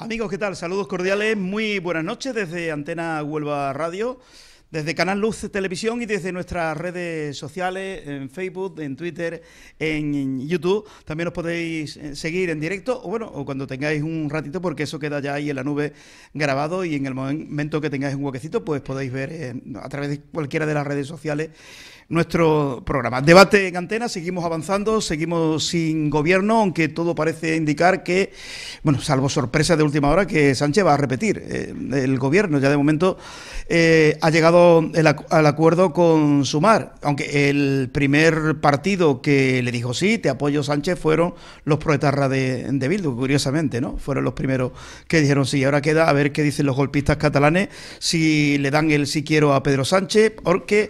Amigos, ¿qué tal? Saludos cordiales, muy buenas noches desde Antena Huelva Radio, desde Canal Luz Televisión y desde nuestras redes sociales, en Facebook, en Twitter, en YouTube. También os podéis seguir en directo o cuando tengáis un ratito, porque eso queda ya ahí en la nube grabado, y en el momento que tengáis un huequecito, pues podéis ver a través de cualquiera de las redes sociales nuestro programa. Debate en Antena, seguimos avanzando, seguimos sin gobierno, aunque todo parece indicar que, bueno, salvo sorpresa de última hora, que Sánchez va a repetir el gobierno. Ya de momento ha llegado al acuerdo con Sumar, aunque el primer partido que le dijo sí, te apoyo Sánchez, fueron los proetarras de Bildu, curiosamente, ¿no? Fueron los primeros que dijeron sí. Ahora queda a ver qué dicen los golpistas catalanes, si le dan el sí quiero a Pedro Sánchez, porque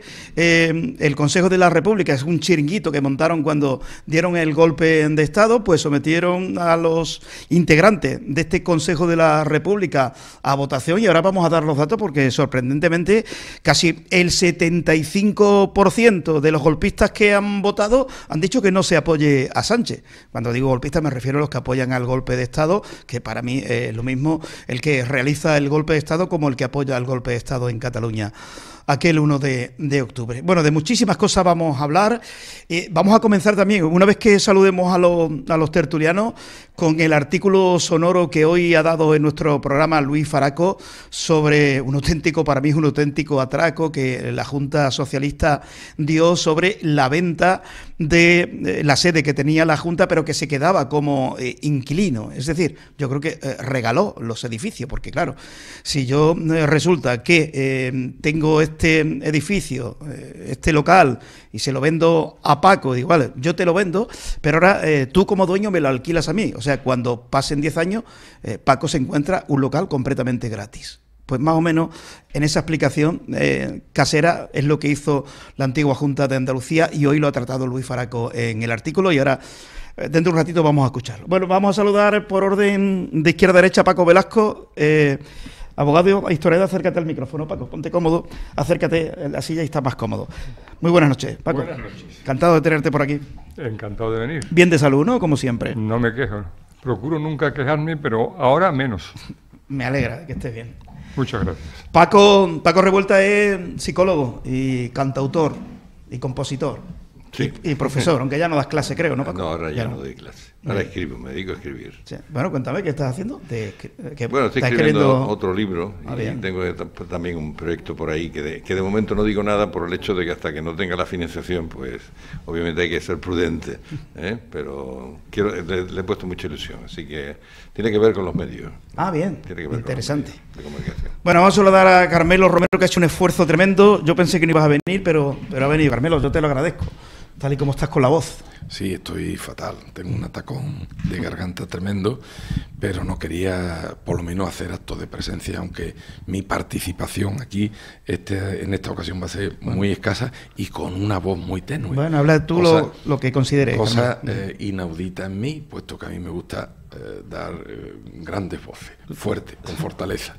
el Consejo de la República es un chiringuito que montaron cuando dieron el golpe de Estado, pues sometieron a los integrantes de este Consejo de la República a votación, y ahora vamos a dar los datos porque sorprendentemente casi el 75% de los golpistas que han votado han dicho que no se apoye a Sánchez. Cuando digo golpistas me refiero a los que apoyan al golpe de Estado, que para mí es lo mismo el que realiza el golpe de Estado como el que apoya el golpe de Estado en Cataluña aquel 1 de octubre. Bueno, de muchísimas cosas vamos a hablar. Vamos a comenzar también, una vez que saludemos a los tertulianos, con el artículo sonoro que hoy ha dado en nuestro programa Luis Faraco sobre para mí es un auténtico atraco que la Junta Socialista dio sobre la venta de la sede que tenía la Junta, pero que se quedaba como inquilino. Es decir, yo creo que regaló los edificios, porque claro, si yo resulta que tengo este edificio, este local, y se lo vendo a Paco, digo, vale, yo te lo vendo, pero ahora tú como dueño me lo alquilas a mí. O sea, cuando pasen 10 años, Paco se encuentra un local completamente gratis. Pues más o menos en esa explicación casera es lo que hizo la antigua Junta de Andalucía, y hoy lo ha tratado Luis Faraco en el artículo, y ahora dentro de un ratito vamos a escucharlo. Bueno, vamos a saludar por orden de izquierda a derecha a Paco Velasco, abogado, historiador. Acércate al micrófono, Paco, ponte cómodo, acércate en la silla y está más cómodo. Muy buenas noches, Paco. Buenas noches. Encantado de tenerte por aquí. Encantado de venir. Bien de salud, ¿no? Como siempre. No me quejo. Procuro nunca quejarme, pero ahora menos. Me alegra que estés bien. Muchas gracias. Paco Revuelta es psicólogo y cantautor y compositor. Sí. Y profesor, aunque ya no das clase, creo, ¿no, Paco? No, ahora ya no doy clase. Ahora escribo, me dedico a escribir. Sí. Bueno, cuéntame, ¿qué estás haciendo? Bueno, estoy escribiendo otro libro y tengo también un proyecto por ahí que de momento no digo nada por el hecho de que hasta que no tenga la financiación, pues obviamente hay que ser prudente, pero le he puesto mucha ilusión, así que tiene que ver con los medios. Ah, bien, Tiene que ver interesante. Con los medios de comunicación. Bueno, vamos a saludar a Carmelo Romero, que ha hecho un esfuerzo tremendo. Yo pensé que no ibas a venir, pero ha venido. Carmelo, yo te lo agradezco, tal y como estás con la voz. Sí, estoy fatal, tengo un atacón de garganta tremendo, pero no quería por lo menos hacer acto de presencia, aunque mi participación aquí en esta ocasión va a ser muy escasa y con una voz muy tenue. Bueno, habla tú lo que consideres. Cosa inaudita en mí, puesto que a mí me gusta dar grandes voces, fuerte, con fortaleza.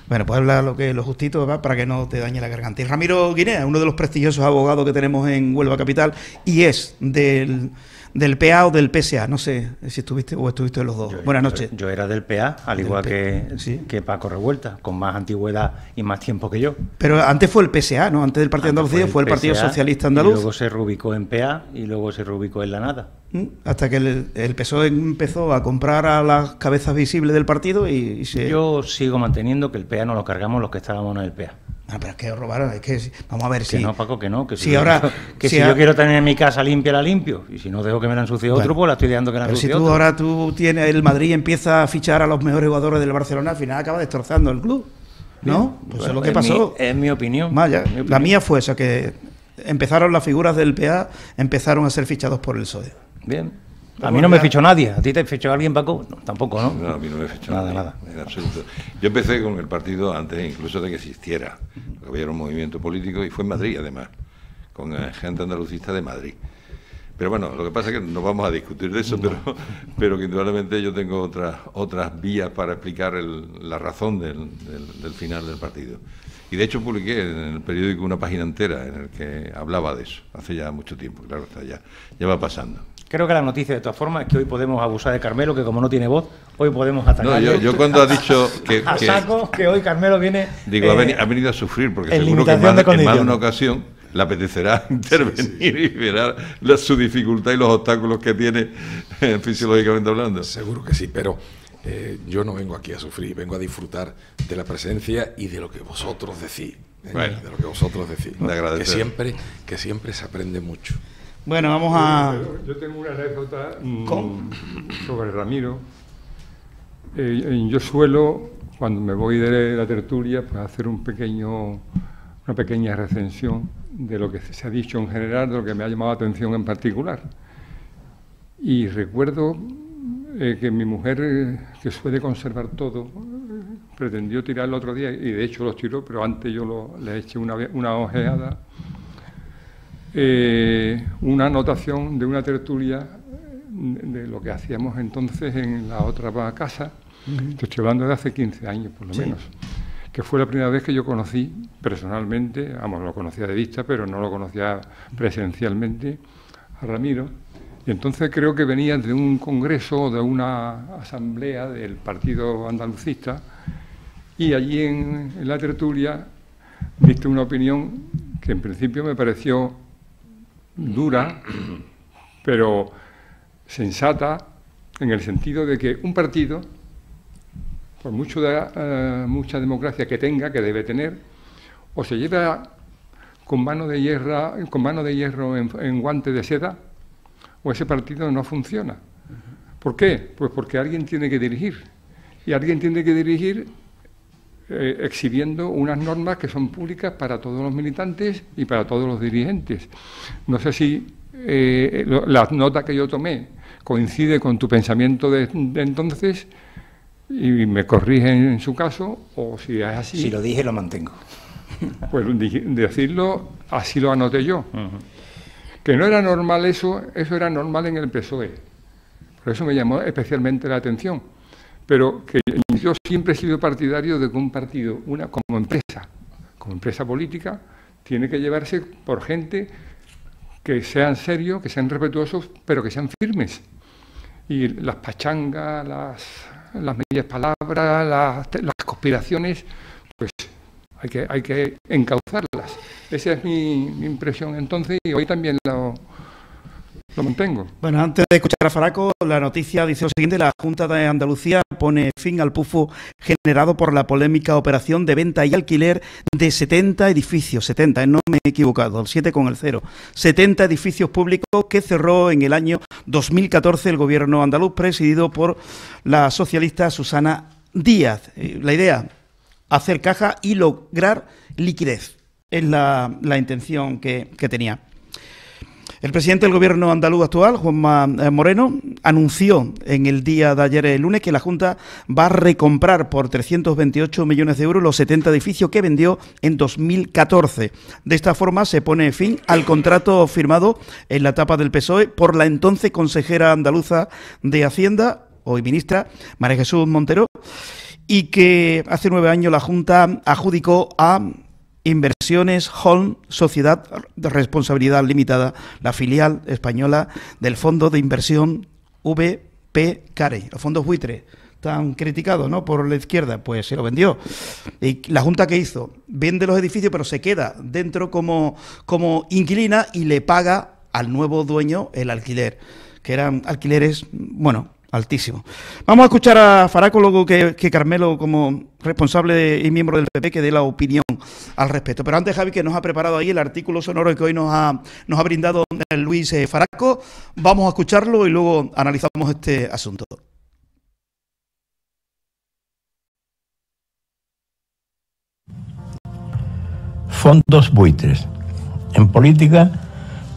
Bueno, pues habla lo justito, ¿verdad?, para que no te dañe la garganta. Y Ramiro Guinea, uno de los prestigiosos abogados que tenemos en Huelva Capital, y es del PA o del PSA, no sé si estuviste en los dos. Buenas noches. Yo era del PA, al igual que Paco Revuelta, con más antigüedad y más tiempo que yo. Pero antes fue el PSA, ¿no? Antes del Partido Andalucía fue el Partido Socialista Andaluz. Y luego se reubicó en PA y luego se reubicó en la nada. Hasta que el PSOE empezó a comprar a las cabezas visibles del partido y se... Yo sigo manteniendo que el PA no lo cargamos los que estábamos en el PA. Ah, pero es que robaron, es que vamos a ver si... Que no, Paco, que no, que si ahora... Que si yo quiero tener mi casa limpia, la limpio, y si no dejo que me la ensucie otro, pues la estoy dejando que la ensucie otro. Pero si ahora tú tienes el Madrid y empieza a fichar a los mejores jugadores del Barcelona, al final acaba destrozando el club, ¿no? Pues eso es lo que pasó. Es mi opinión. Vaya, la mía fue esa, que empezaron las figuras del PA, empezaron a ser fichados por el PSOE. Bien. A mí no me fichó nadie. ¿A ti te fichó alguien, Paco? No, tampoco, ¿no? No, a mí no me fichó nada. En absoluto. Yo empecé con el partido antes incluso de que existiera, porque había un movimiento político y fue en Madrid, además, con gente andalucista de Madrid. Pero bueno, lo que pasa es que no vamos a discutir de eso, pero que indudablemente yo tengo otras vías para explicar la razón del final del partido. Y de hecho publiqué en el periódico una página entera en el que hablaba de eso, hace ya mucho tiempo, claro, ya va pasando. Creo que la noticia, de todas formas, es que hoy podemos abusar de Carmelo, que como no tiene voz, hoy podemos atacarle. No, yo cuando ha dicho que a saco, que hoy Carmelo viene... Digo, ha venido a sufrir, porque seguro que en más de una ocasión le apetecerá intervenir y verá su dificultad y los obstáculos que tiene fisiológicamente hablando. Seguro que sí, pero yo no vengo aquí a sufrir, vengo a disfrutar de la presencia y de lo que vosotros decís. Bueno, de lo que vosotros decís. Que siempre se aprende mucho. Bueno, vamos a... Yo tengo una anécdota sobre Ramiro. Yo suelo, cuando me voy de la tertulia, pues hacer una pequeña recensión de lo que se ha dicho en general, de lo que me ha llamado la atención en particular. Y recuerdo que mi mujer, que suele conservar todo, pretendió tirar el otro día, y de hecho los tiró, pero antes yo le eché una ojeada. Una anotación de una tertulia de lo que hacíamos entonces en la otra casa, te estoy hablando de hace 15 años por lo menos, que fue la primera vez que yo conocí personalmente, lo conocía de vista, pero no lo conocía presencialmente, a Ramiro, y entonces creo que venía de un congreso, de una asamblea del Partido Andalucista, y allí en la tertulia diste una opinión que en principio me pareció dura, pero sensata, en el sentido de que un partido, por mucha democracia que tenga, que debe tener, o se lleva con mano de hierro en guante de seda, o ese partido no funciona. ¿Por qué? Pues porque alguien tiene que dirigir, y alguien tiene que dirigir exhibiendo unas normas que son públicas para todos los militantes y para todos los dirigentes. No sé si la nota que yo tomé coincide con tu pensamiento de entonces y me corrige en su caso, o si es así... Si lo dije, lo mantengo. Pues decirlo, así lo anoté yo. Que no era normal eso era normal en el PSOE. Por eso me llamó especialmente la atención. Pero que yo siempre he sido partidario de que un partido, como empresa política, tiene que llevarse por gente que sean serios, que sean respetuosos, pero que sean firmes. Y las pachangas, las medias palabras, las conspiraciones, pues hay que encauzarlas. Esa es mi impresión entonces, y hoy también lo mantengo. Bueno, antes de escuchar a Faraco, la noticia dice lo siguiente: la Junta de Andalucía pone fin al pufo generado por la polémica operación de venta y alquiler de 70 edificios, 70, no me he equivocado, el 7 con el 0, 70 edificios públicos que cerró en el año 2014 el gobierno andaluz, presidido por la socialista Susana Díaz. La idea, hacer caja y lograr liquidez, es la intención que tenía. El presidente del gobierno andaluz actual, Juanma Moreno, anunció en el día de ayer, el lunes, que la Junta va a recomprar por 328 millones de euros los 70 edificios que vendió en 2014. De esta forma se pone fin al contrato firmado en la etapa del PSOE por la entonces consejera andaluza de Hacienda, hoy ministra, María Jesús Montero, y que hace 9 años la Junta adjudicó a Inversiones Home, Sociedad de Responsabilidad Limitada, la filial española del fondo de inversión VP Care, los fondos buitres, tan criticados, ¿no?, por la izquierda. Pues se lo vendió. Y la Junta, ¿qué hizo? Vende los edificios, pero se queda dentro como inquilina y le paga al nuevo dueño el alquiler, que eran alquileres, bueno, altísimo. Vamos a escuchar a Faraco, luego que Carmelo, como responsable y miembro del PP, que dé la opinión al respecto. Pero antes, Javi, que nos ha preparado ahí el artículo sonoro que hoy nos ha brindado Luis Faraco, vamos a escucharlo y luego analizamos este asunto. Fondos buitres. En política,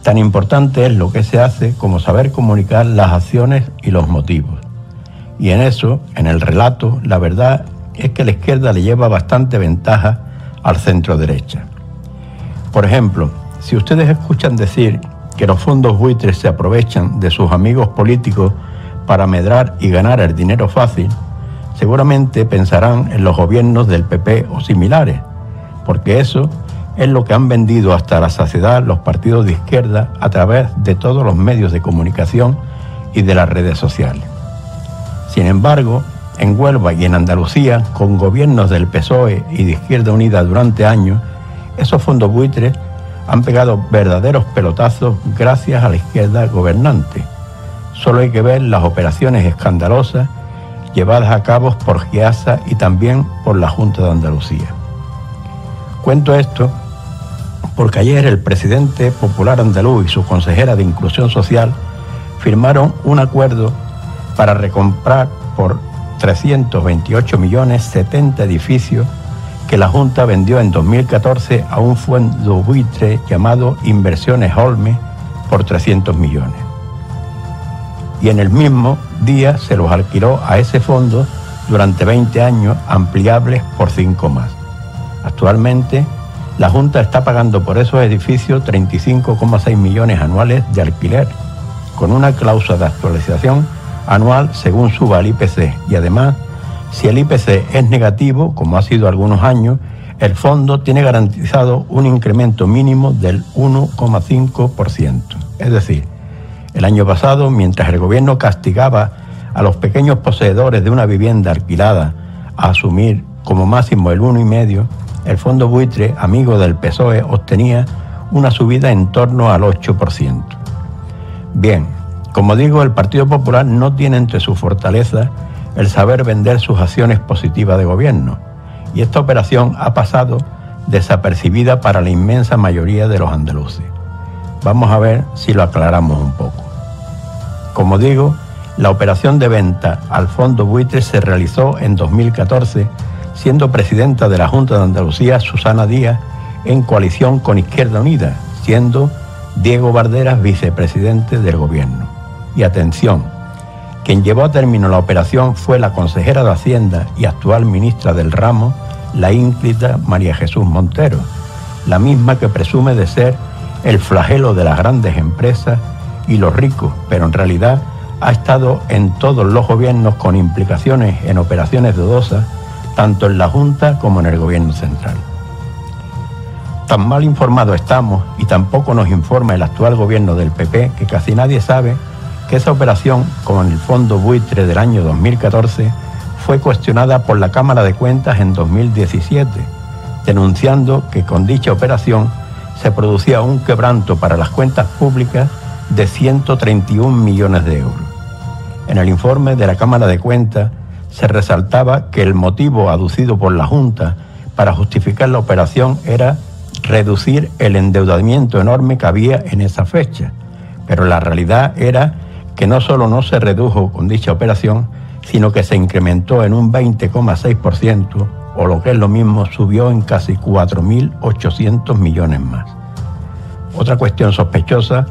tan importante es lo que se hace como saber comunicar las acciones y los motivos. Y en eso, en el relato, la verdad es que la izquierda le lleva bastante ventaja al centro derecha. Por ejemplo, si ustedes escuchan decir que los fondos buitres se aprovechan de sus amigos políticos para medrar y ganar el dinero fácil, seguramente pensarán en los gobiernos del PP o similares, porque eso es lo que han vendido hasta la saciedad los partidos de izquierda a través de todos los medios de comunicación y de las redes sociales. Sin embargo, en Huelva y en Andalucía, con gobiernos del PSOE y de Izquierda Unida durante años, esos fondos buitres han pegado verdaderos pelotazos gracias a la izquierda gobernante. Solo hay que ver las operaciones escandalosas llevadas a cabo por GEASA y también por la Junta de Andalucía. Cuento esto porque ayer el presidente popular andaluz y su consejera de Inclusión Social firmaron un acuerdo para recomprar por 328 millones 70 edificios que la Junta vendió en 2014 a un fondo buitre llamado Inversiones Olme por 300 millones. Y en el mismo día se los alquiló a ese fondo durante 20 años, ampliables por 5 más. Actualmente, la Junta está pagando por esos edificios 35,6 millones anuales de alquiler, con una cláusula de actualización anual según suba el IPC. Y además, si el IPC es negativo, como ha sido algunos años, el fondo tiene garantizado un incremento mínimo del 1,5%. Es decir, el año pasado, mientras el gobierno castigaba a los pequeños poseedores de una vivienda alquilada a asumir como máximo el 1,5%, el fondo buitre, amigo del PSOE, obtenía una subida en torno al 8%. Bien, como digo, el Partido Popular no tiene entre sus fortalezas el saber vender sus acciones positivas de gobierno, y esta operación ha pasado desapercibida para la inmensa mayoría de los andaluces. Vamos a ver si lo aclaramos un poco. Como digo, la operación de venta al fondo buitre se realizó en 2014, siendo presidenta de la Junta de Andalucía Susana Díaz, en coalición con Izquierda Unida, siendo Diego Barderas vicepresidente del gobierno. Y atención, quien llevó a término la operación fue la consejera de Hacienda y actual ministra del ramo, la ínclita María Jesús Montero, la misma que presume de ser el flagelo de las grandes empresas y los ricos, pero en realidad ha estado en todos los gobiernos con implicaciones en operaciones dudosas, tanto en la Junta como en el gobierno central. Tan mal informados estamos, y tampoco nos informa el actual gobierno del PP, que casi nadie sabe que esa operación, como en el fondo buitre del año 2014, fue cuestionada por la Cámara de Cuentas en 2017, denunciando que con dicha operación se producía un quebranto para las cuentas públicas de 131 millones de euros. En el informe de la Cámara de Cuentas se resaltaba que el motivo aducido por la Junta para justificar la operación era reducir el endeudamiento enorme que había en esa fecha, pero la realidad era que no solo no se redujo con dicha operación, sino que se incrementó en un 20,6%, o lo que es lo mismo, subió en casi 4.800 millones más. Otra cuestión sospechosa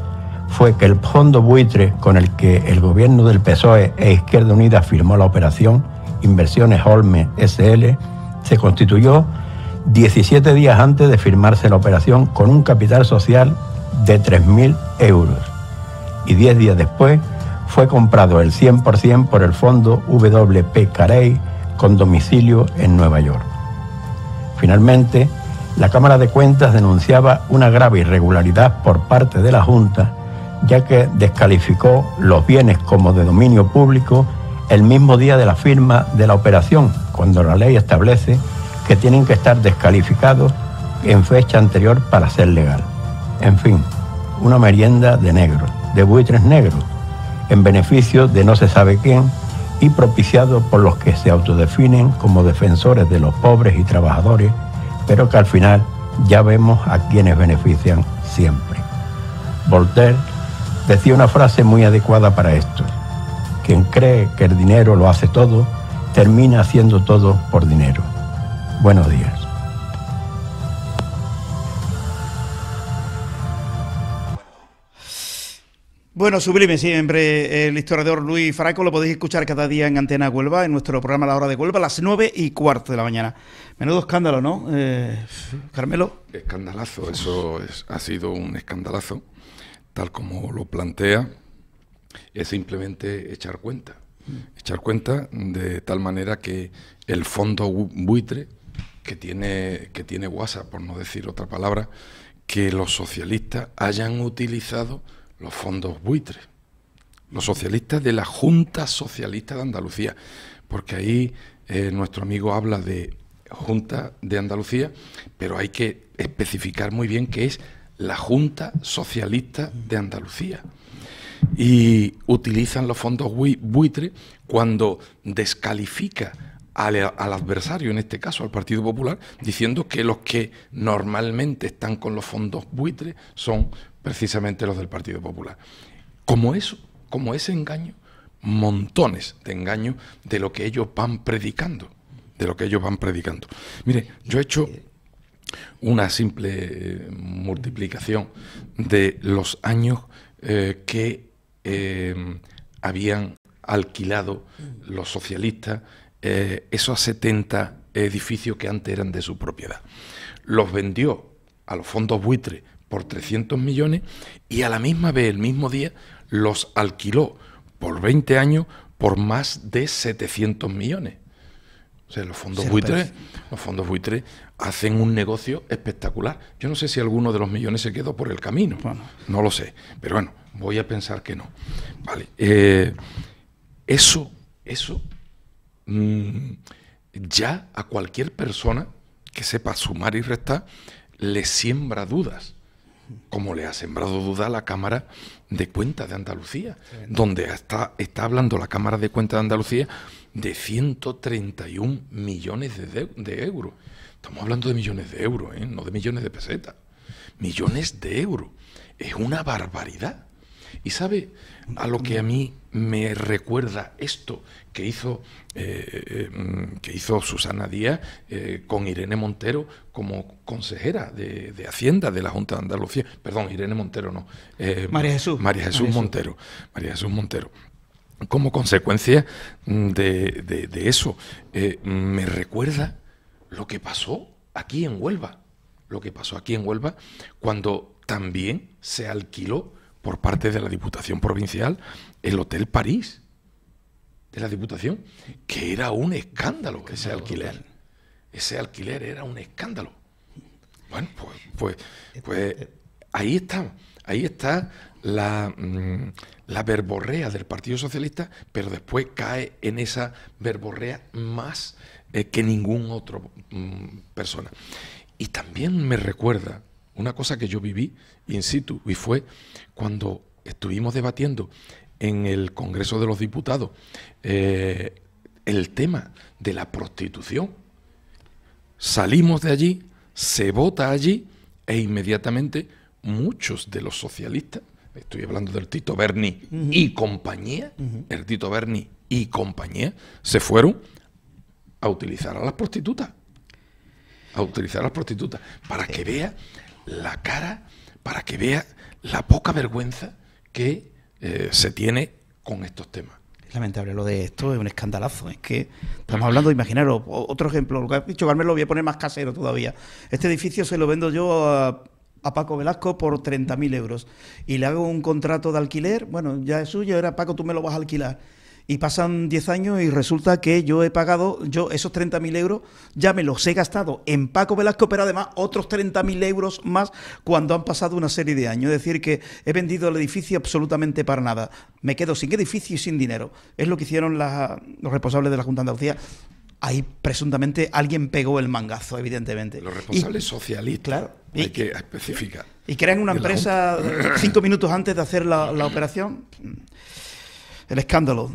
fue que el fondo buitre con el que el gobierno del PSOE e Izquierda Unida firmó la operación, Inversiones Olme SL, se constituyó 17 días antes de firmarse la operación con un capital social de 3.000 euros, y 10 días después fue comprado el 100% por el fondo WP Carey con domicilio en Nueva York. Finalmente, la Cámara de Cuentas denunciaba una grave irregularidad por parte de la Junta, ya que descalificó los bienes como de dominio público el mismo día de la firma de la operación, cuando la ley establece que tienen que estar descalificados en fecha anterior para ser legal. En fin, una merienda de negros, de buitres negros, en beneficio de no se sabe quién y propiciado por los que se autodefinen como defensores de los pobres y trabajadores, pero que al final ya vemos a quienes benefician siempre. Voltaire decía una frase muy adecuada para esto: quien cree que el dinero lo hace todo, termina haciendo todo por dinero. Buenos días. Bueno, sublime siempre el historiador Luis Franco. Lo podéis escuchar cada día en Antena Huelva, en nuestro programa La Hora de Huelva, a las 9:15 de la mañana. Menudo escándalo, ¿no, Carmelo? Escandalazo, ha sido un escandalazo, tal como lo plantea. Es simplemente echar cuenta de tal manera que el fondo buitre, que tiene guasa, por no decir otra palabra, que los socialistas hayan utilizado los fondos buitres los socialistas de la Junta Socialista de Andalucía, porque ahí nuestro amigo habla de Junta de Andalucía, pero hay que especificar muy bien que es la Junta Socialista de Andalucía. Y utilizan los fondos buitre cuando descalifica al adversario, en este caso al Partido Popular, diciendo que los que normalmente están con los fondos buitre son precisamente los del Partido Popular. Como ese engaño, montones de engaños de lo que ellos van predicando, Mire, yo he hecho una simple multiplicación de los años que habían alquilado los socialistas esos 70 edificios que antes eran de su propiedad. Los vendió a los fondos buitre por 300 millones y a la misma vez, el mismo día, los alquiló por 20 años por más de 700 millones. O sea, los fondos buitres hacen un negocio espectacular. Yo no sé si alguno de los millones se quedó por el camino, no lo sé, pero bueno, voy a pensar que no. Vale, eso ya a cualquier persona que sepa sumar y restar le siembra dudas, como le ha sembrado duda a la Cámara de Cuentas de Andalucía, donde está hablando la Cámara de Cuentas de Andalucía de 131 millones de euros. Estamos hablando de millones de euros, no de millones de pesetas. Millones de euros. Es una barbaridad. ¿Y sabe a lo que a mí me recuerda esto que hizo Susana Díaz con Irene Montero como consejera de Hacienda de la Junta de Andalucía? Perdón, Irene Montero no. María Jesús Montero. Como consecuencia de eso, me recuerda lo que pasó aquí en Huelva. Cuando también se alquiló por parte de la Diputación Provincial el Hotel París de la Diputación, que era un escándalo ese alquiler. Ese alquiler era un escándalo. Bueno, pues ahí está la verborrea del Partido Socialista, pero después cae en esa verborrea más que ningún otro persona. Y también me recuerda una cosa que yo viví in situ, y fue cuando estuvimos debatiendo en el Congreso de los Diputados el tema de la prostitución. Salimos de allí, se vota allí, e inmediatamente muchos de los socialistas, estoy hablando del Tito Berni y compañía, el Tito Berni y compañía, se fueron a utilizar a las prostitutas. Para que vea la cara, para que vea la poca vergüenza que se tiene con estos temas. Es lamentable lo de esto, es un escandalazo. Es que estamos hablando, imaginaros, otro ejemplo, lo que has dicho, Carmen, lo voy a poner más casero todavía. Este edificio se lo vendo yo a Paco Velasco por 30.000 euros y le hago un contrato de alquiler. Bueno, ya es suyo, ahora Paco, tú me lo vas a alquilar. Y pasan 10 años y resulta que yo he pagado, esos 30.000 euros ya me los he gastado en Paco Velasco, pero además otros 30.000 euros más cuando han pasado una serie de años. Es decir, que he vendido el edificio absolutamente para nada. Me quedo sin edificio y sin dinero. Es lo que hicieron los responsables de la Junta de Andalucía. Ahí presuntamente alguien pegó el mangazo, evidentemente. Los responsables socialistas, claro, hay que especificar. Y crean una empresa 5 minutos antes de hacer la operación. El escándalo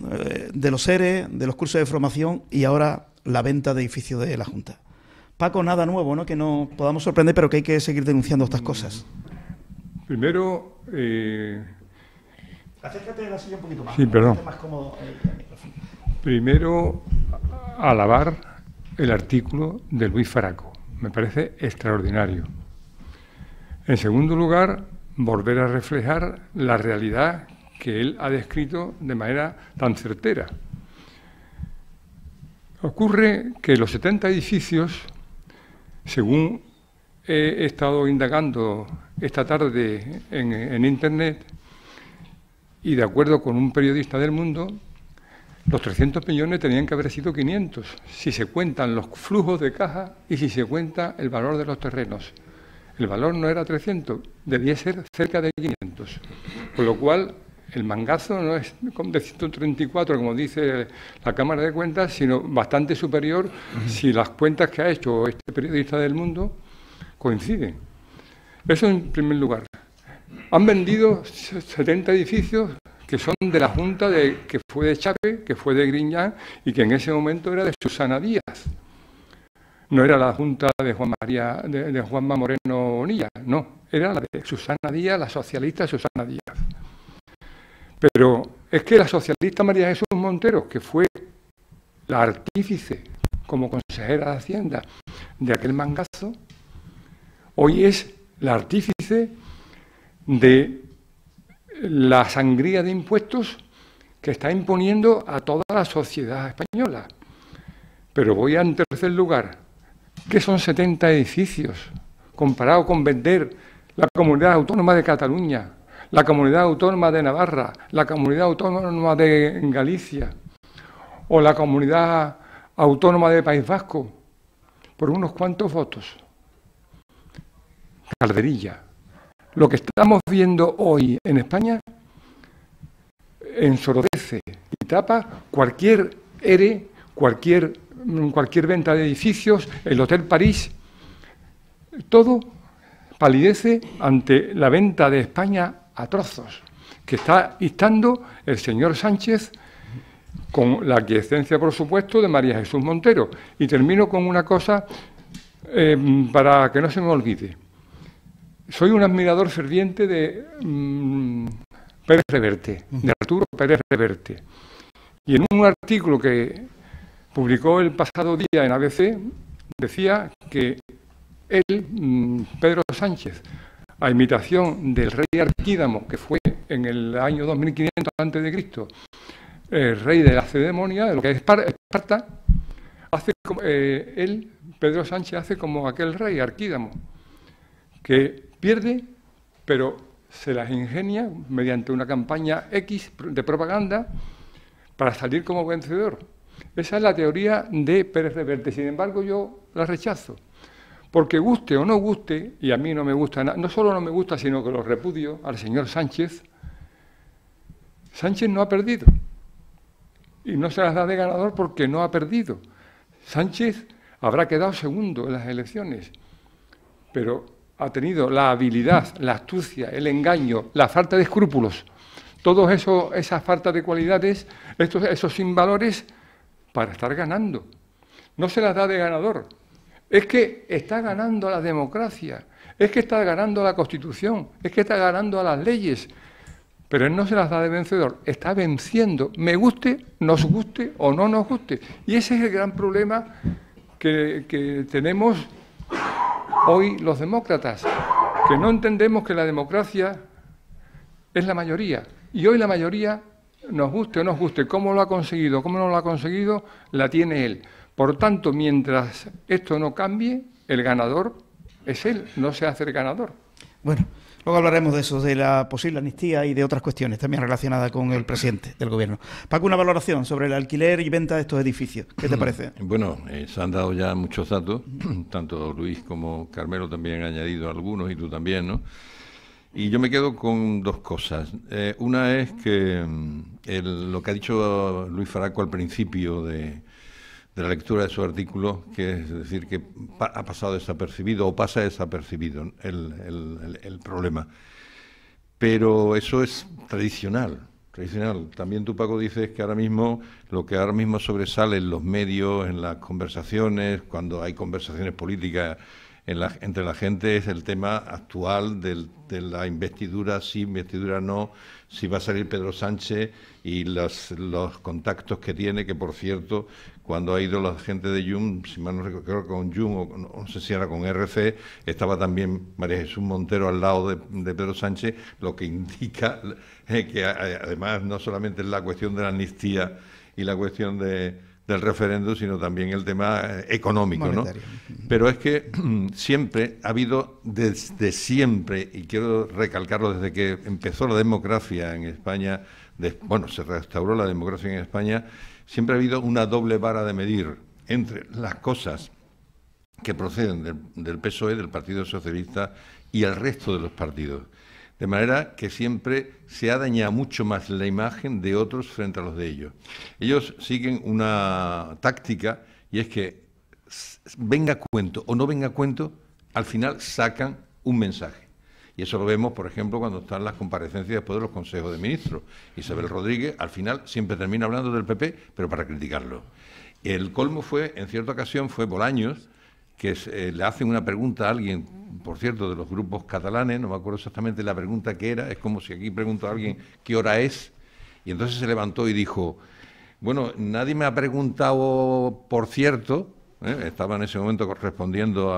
de los ERE, de los cursos de formación y ahora la venta de edificios de la Junta. Paco, nada nuevo, ¿no? Que no podamos sorprender, pero que hay que seguir denunciando estas cosas. Primero... Acércate de la silla un poquito más. Sí, perdón. Más cómodo, Primero, alabar el artículo de Luis Faraco. Me parece extraordinario. En segundo lugar, volver a reflejar la realidad que él ha descrito de manera tan certera. Ocurre que los 70 edificios, según he estado indagando esta tarde en Internet, y de acuerdo con un periodista del Mundo, los 300 millones tenían que haber sido 500, si se cuentan los flujos de caja y si se cuenta el valor de los terrenos. El valor no era 300, debía ser cerca de 500, con lo cual El mangazo no es de 134, como dice la Cámara de Cuentas, sino bastante superior si las cuentas que ha hecho este periodista del Mundo coinciden. Eso en primer lugar. Han vendido 70 edificios que son de la Junta que fue de Chávez, que fue de Griñán y que en ese momento era de Susana Díaz. No era la Junta de Juanma Moreno Bonilla, no, era la de Susana Díaz, la socialista Susana Díaz. Pero es que la socialista María Jesús Montero, que fue la artífice como consejera de Hacienda de aquel mangazo, hoy es la artífice de la sangría de impuestos que está imponiendo a toda la sociedad española. Pero voy en tercer lugar. ¿Qué son 70 edificios comparado con vender la Comunidad Autónoma de Cataluña, la Comunidad Autónoma de Navarra, la Comunidad Autónoma de Galicia o la Comunidad Autónoma de País Vasco por unos cuantos votos? Calderilla. Lo que estamos viendo hoy en España ensordece y tapa cualquier ERE, cualquier venta de edificios, el Hotel París, todo palidece ante la venta de España a trozos, que está instando el señor Sánchez con la aquiescencia, por supuesto, de María Jesús Montero. Y termino con una cosa para que no se me olvide. Soy un admirador ferviente de Pérez Reverte, de Arturo Pérez Reverte. Y en un artículo que publicó el pasado día en ABC, decía que él, Pedro Sánchez, a imitación del rey Arquídamo, que fue en el año 2500 a.C., el rey de la Lacedemonia, de lo que es Esparta, Pedro Sánchez hace como aquel rey Arquídamo, que pierde, pero se las ingenia mediante una campaña X de propaganda para salir como vencedor. Esa es la teoría de Pérez Reverte. Sin embargo, yo la rechazo. Porque guste o no guste, y a mí no me gusta nada, no solo no me gusta, sino que lo repudio al señor Sánchez, Sánchez no ha perdido. Y no se las da de ganador porque no ha perdido. Sánchez habrá quedado segundo en las elecciones, pero ha tenido la habilidad, la astucia, el engaño, la falta de escrúpulos, todas esas faltas de cualidades, esos sinvalores para estar ganando. No se las da de ganador. Es que está ganando la democracia, es que está ganando la Constitución, es que está ganando a las leyes, pero él no se las da de vencedor, está venciendo, me guste, nos guste o no nos guste. Y ese es el gran problema que tenemos hoy los demócratas, que no entendemos que la democracia es la mayoría. Y hoy la mayoría, nos guste o nos guste, cómo lo ha conseguido, cómo no lo ha conseguido, la tiene él. Por tanto, mientras esto no cambie, el ganador es él, no se hace el ganador. Bueno, luego hablaremos de eso, de la posible amnistía y de otras cuestiones también relacionadas con el presidente del gobierno. Paco, una valoración sobre el alquiler y venta de estos edificios. ¿Qué te parece? Bueno, se han dado ya muchos datos, tanto Luis como Carmelo también han añadido algunos y tú también, ¿no? Y yo me quedo con dos cosas. Una es que lo que ha dicho Luis Faraco al principio de la lectura de su artículo, que es decir, que ha pasado desapercibido o pasa desapercibido el problema. Pero eso es tradicional. También tú, Paco, dices que ahora mismo, lo que ahora mismo sobresale en los medios, en las conversaciones, cuando hay conversaciones políticas entre la gente, es el tema actual de la investidura, sí, investidura no, si va a salir Pedro Sánchez y los contactos que tiene, que por cierto, cuando ha ido la gente de Jun, si mal no recuerdo, con Jun, o no sé si era con RC, estaba también María Jesús Montero al lado de Pedro Sánchez, lo que indica que además no solamente es la cuestión de la amnistía y la cuestión del referéndum, sino también el tema económico, monetario, ¿no? Pero es que siempre ha habido, desde siempre, y quiero recalcarlo desde que empezó la democracia en España, se restauró la democracia en España, siempre ha habido una doble vara de medir entre las cosas que proceden del PSOE, del Partido Socialista, y el resto de los partidos. De manera que siempre se ha dañado mucho más la imagen de otros frente a los de ellos. Ellos siguen una táctica y es que venga cuento o no venga cuento, al final sacan un mensaje. Y eso lo vemos, por ejemplo, cuando están las comparecencias después de los consejos de ministros. Isabel Rodríguez, al final, siempre termina hablando del PP, pero para criticarlo. El colmo fue, en cierta ocasión, fue Bolaños, que le hacen una pregunta a alguien, por cierto, de los grupos catalanes, no me acuerdo exactamente la pregunta que era, es como si aquí pregunta a alguien qué hora es, y entonces se levantó y dijo, bueno, nadie me ha preguntado, por cierto, estaba en ese momento respondiendo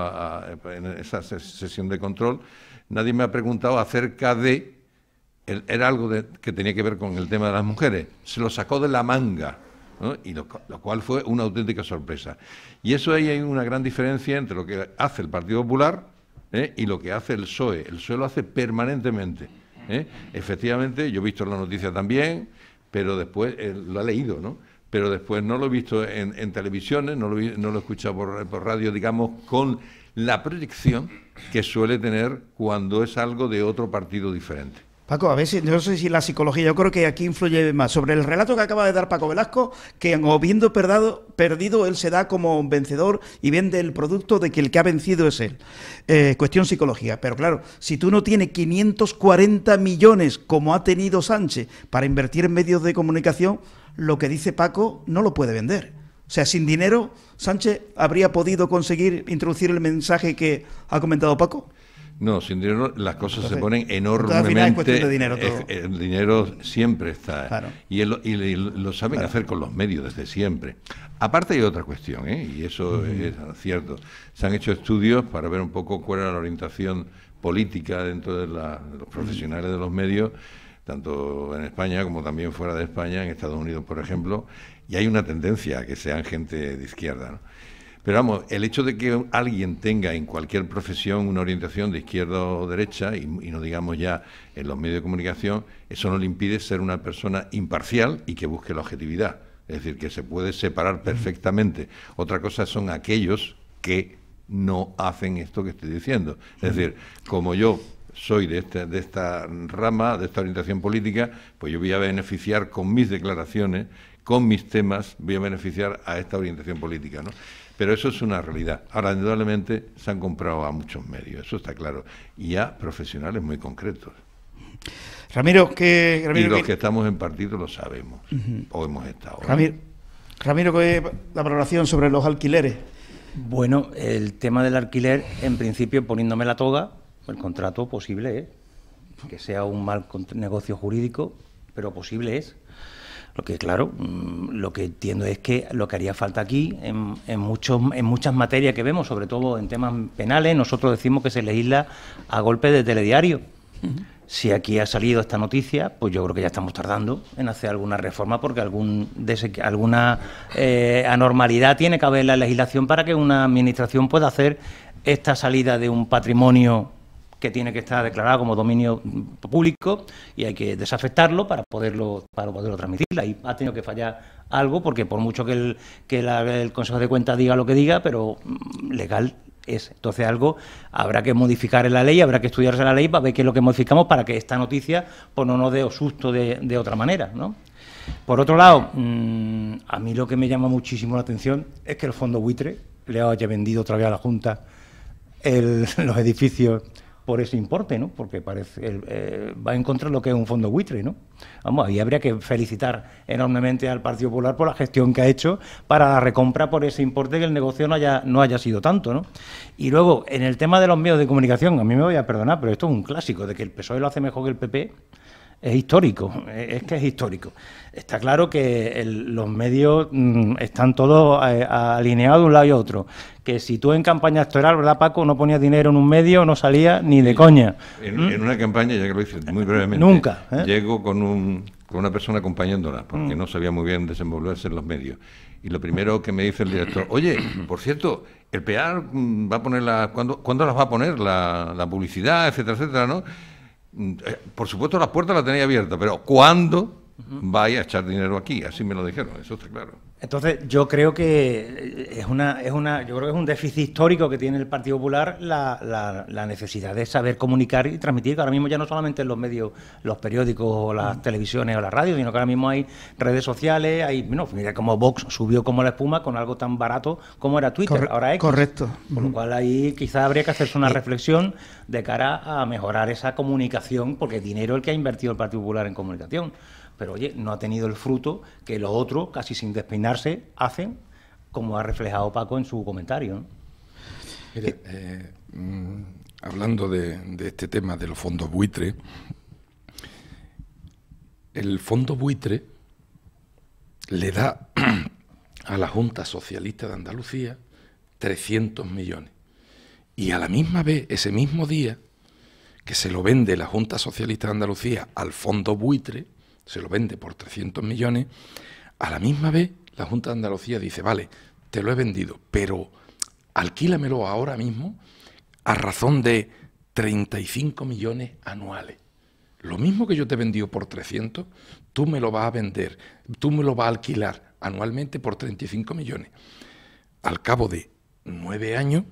en esa sesión de control, nadie me ha preguntado acerca de, era algo que tenía que ver con el tema de las mujeres, se lo sacó de la manga, ¿no? Y lo cual fue una auténtica sorpresa. Y eso ahí hay una gran diferencia entre lo que hace el Partido Popular y lo que hace el PSOE. El PSOE lo hace permanentemente. Efectivamente, yo he visto la noticia también, pero después lo he leído, ¿no? Pero después no lo he visto en televisiones, no lo he escuchado por radio, digamos, con la proyección que suele tener cuando es algo de otro partido diferente. Paco, a ver si, no sé si la psicología, yo creo que aquí influye más sobre el relato que acaba de dar Paco Velasco, que habiendo perdido, él se da como vencedor y vende el producto de que el que ha vencido es él. Cuestión psicología. Pero claro, si tú no tienes 540 millones como ha tenido Sánchez para invertir en medios de comunicación, lo que dice Paco no lo puede vender. O sea, sin dinero, ¿Sánchez habría podido conseguir introducir el mensaje que ha comentado Paco? No, sin dinero las cosas se ponen enormemente. Al final es cuestión de dinero todo. El dinero siempre está. Claro. Y lo saben hacer con los medios desde siempre. Aparte hay otra cuestión, y eso es cierto. Se han hecho estudios para ver un poco cuál era la orientación política dentro de los profesionales de los medios, tanto en España como también fuera de España, en Estados Unidos, por ejemplo, y hay una tendencia a que sean gente de izquierda, ¿no? Pero vamos, el hecho de que alguien tenga en cualquier profesión una orientación de izquierda o derecha, y no digamos ya en los medios de comunicación, eso no le impide ser una persona imparcial y que busque la objetividad. Es decir, que se puede separar perfectamente. Otra cosa son aquellos que no hacen esto que estoy diciendo. Es decir, como yo soy de esta rama, de esta orientación política, pues yo voy a beneficiar con mis declaraciones, con mis temas, voy a beneficiar a esta orientación política, ¿no? Pero eso es una realidad. Ahora, indudablemente, se han comprado a muchos medios, eso está claro, y a profesionales muy concretos. Ramiro, y los que estamos en partido lo sabemos, o hemos estado. Ramiro, ¿qué es la valoración sobre los alquileres? Bueno, el tema del alquiler, en principio, poniéndome la toga, el contrato posible es que sea un mal negocio jurídico, pero posible es. Lo que, claro, lo que entiendo es que lo que haría falta aquí, en muchas materias que vemos, sobre todo en temas penales, nosotros decimos que se legisla a golpe de telediario. Si aquí ha salido esta noticia, pues yo creo que ya estamos tardando en hacer alguna reforma, porque alguna anormalidad tiene que haber en la legislación para que una administración pueda hacer esta salida de un patrimonio que tiene que estar declarado como dominio público, y hay que desafectarlo para poderlo transmitirla. Y ha tenido que fallar algo, porque por mucho que el Consejo de Cuentas diga lo que diga, pero legal es. Entonces algo habrá que modificar en la ley, habrá que estudiarse la ley para ver qué es lo que modificamos para que esta noticia pues no nos dé susto de otra manera, ¿no? Por otro lado, a mí lo que me llama muchísimo la atención es que el fondo buitre le haya vendido otra vez a la Junta los edificios por ese importe, ¿no? Porque va en contra de lo que es un fondo buitre, ¿no? Vamos, ahí habría que felicitar enormemente al Partido Popular por la gestión que ha hecho para la recompra por ese importe, que el negocio no haya sido tanto, ¿no? Y luego, en el tema de los medios de comunicación, a mí me voy a perdonar, pero esto es un clásico, de que el PSOE lo hace mejor que el PP. Es histórico, es que es histórico. Está claro que los medios están todos alineados de un lado y otro. Que si tú en campaña electoral, ¿verdad, Paco?, no ponías dinero en un medio, no salía ni de coña. En una campaña, ya que lo hice muy brevemente, nunca, llego con una persona acompañándola, porque no sabía muy bien desenvolverse en los medios. Y lo primero que me dice el director, oye, por cierto, el PEAR va a poner ¿cuándo las va a poner? La publicidad, etcétera, etcétera, ¿no? Por supuesto, las puertas las tenía abiertas, pero ¿cuándo? vaya a echar dinero aquí, así me lo dijeron, eso está claro. Entonces, yo creo que es un déficit histórico que tiene el Partido Popular la necesidad de saber comunicar y transmitir, que ahora mismo ya no solamente en los medios, los periódicos, o las televisiones o las radios, sino que ahora mismo hay redes sociales, mira cómo Vox subió como la espuma con algo tan barato como era Twitter, ahora X. Correcto. Por lo cual ahí quizás habría que hacerse una reflexión de cara a mejorar esa comunicación, porque dinero el que ha invertido el Partido Popular en comunicación. Pero, oye, no ha tenido el fruto que los otros, casi sin despeinarse, hacen, como ha reflejado Paco en su comentario, ¿no? Mire, hablando de este tema de los fondos buitre, el fondo buitre le da a la Junta Socialista de Andalucía 300 millones. Y a la misma vez, ese mismo día, que se lo vende la Junta Socialista de Andalucía al fondo buitre, se lo vende por 300 millones, a la misma vez la Junta de Andalucía dice, vale, te lo he vendido, pero alquílamelo ahora mismo a razón de 35 millones anuales. Lo mismo que yo te he vendido por 300, tú me lo vas a vender, tú me lo vas a alquilar anualmente por 35 millones. Al cabo de 9 años,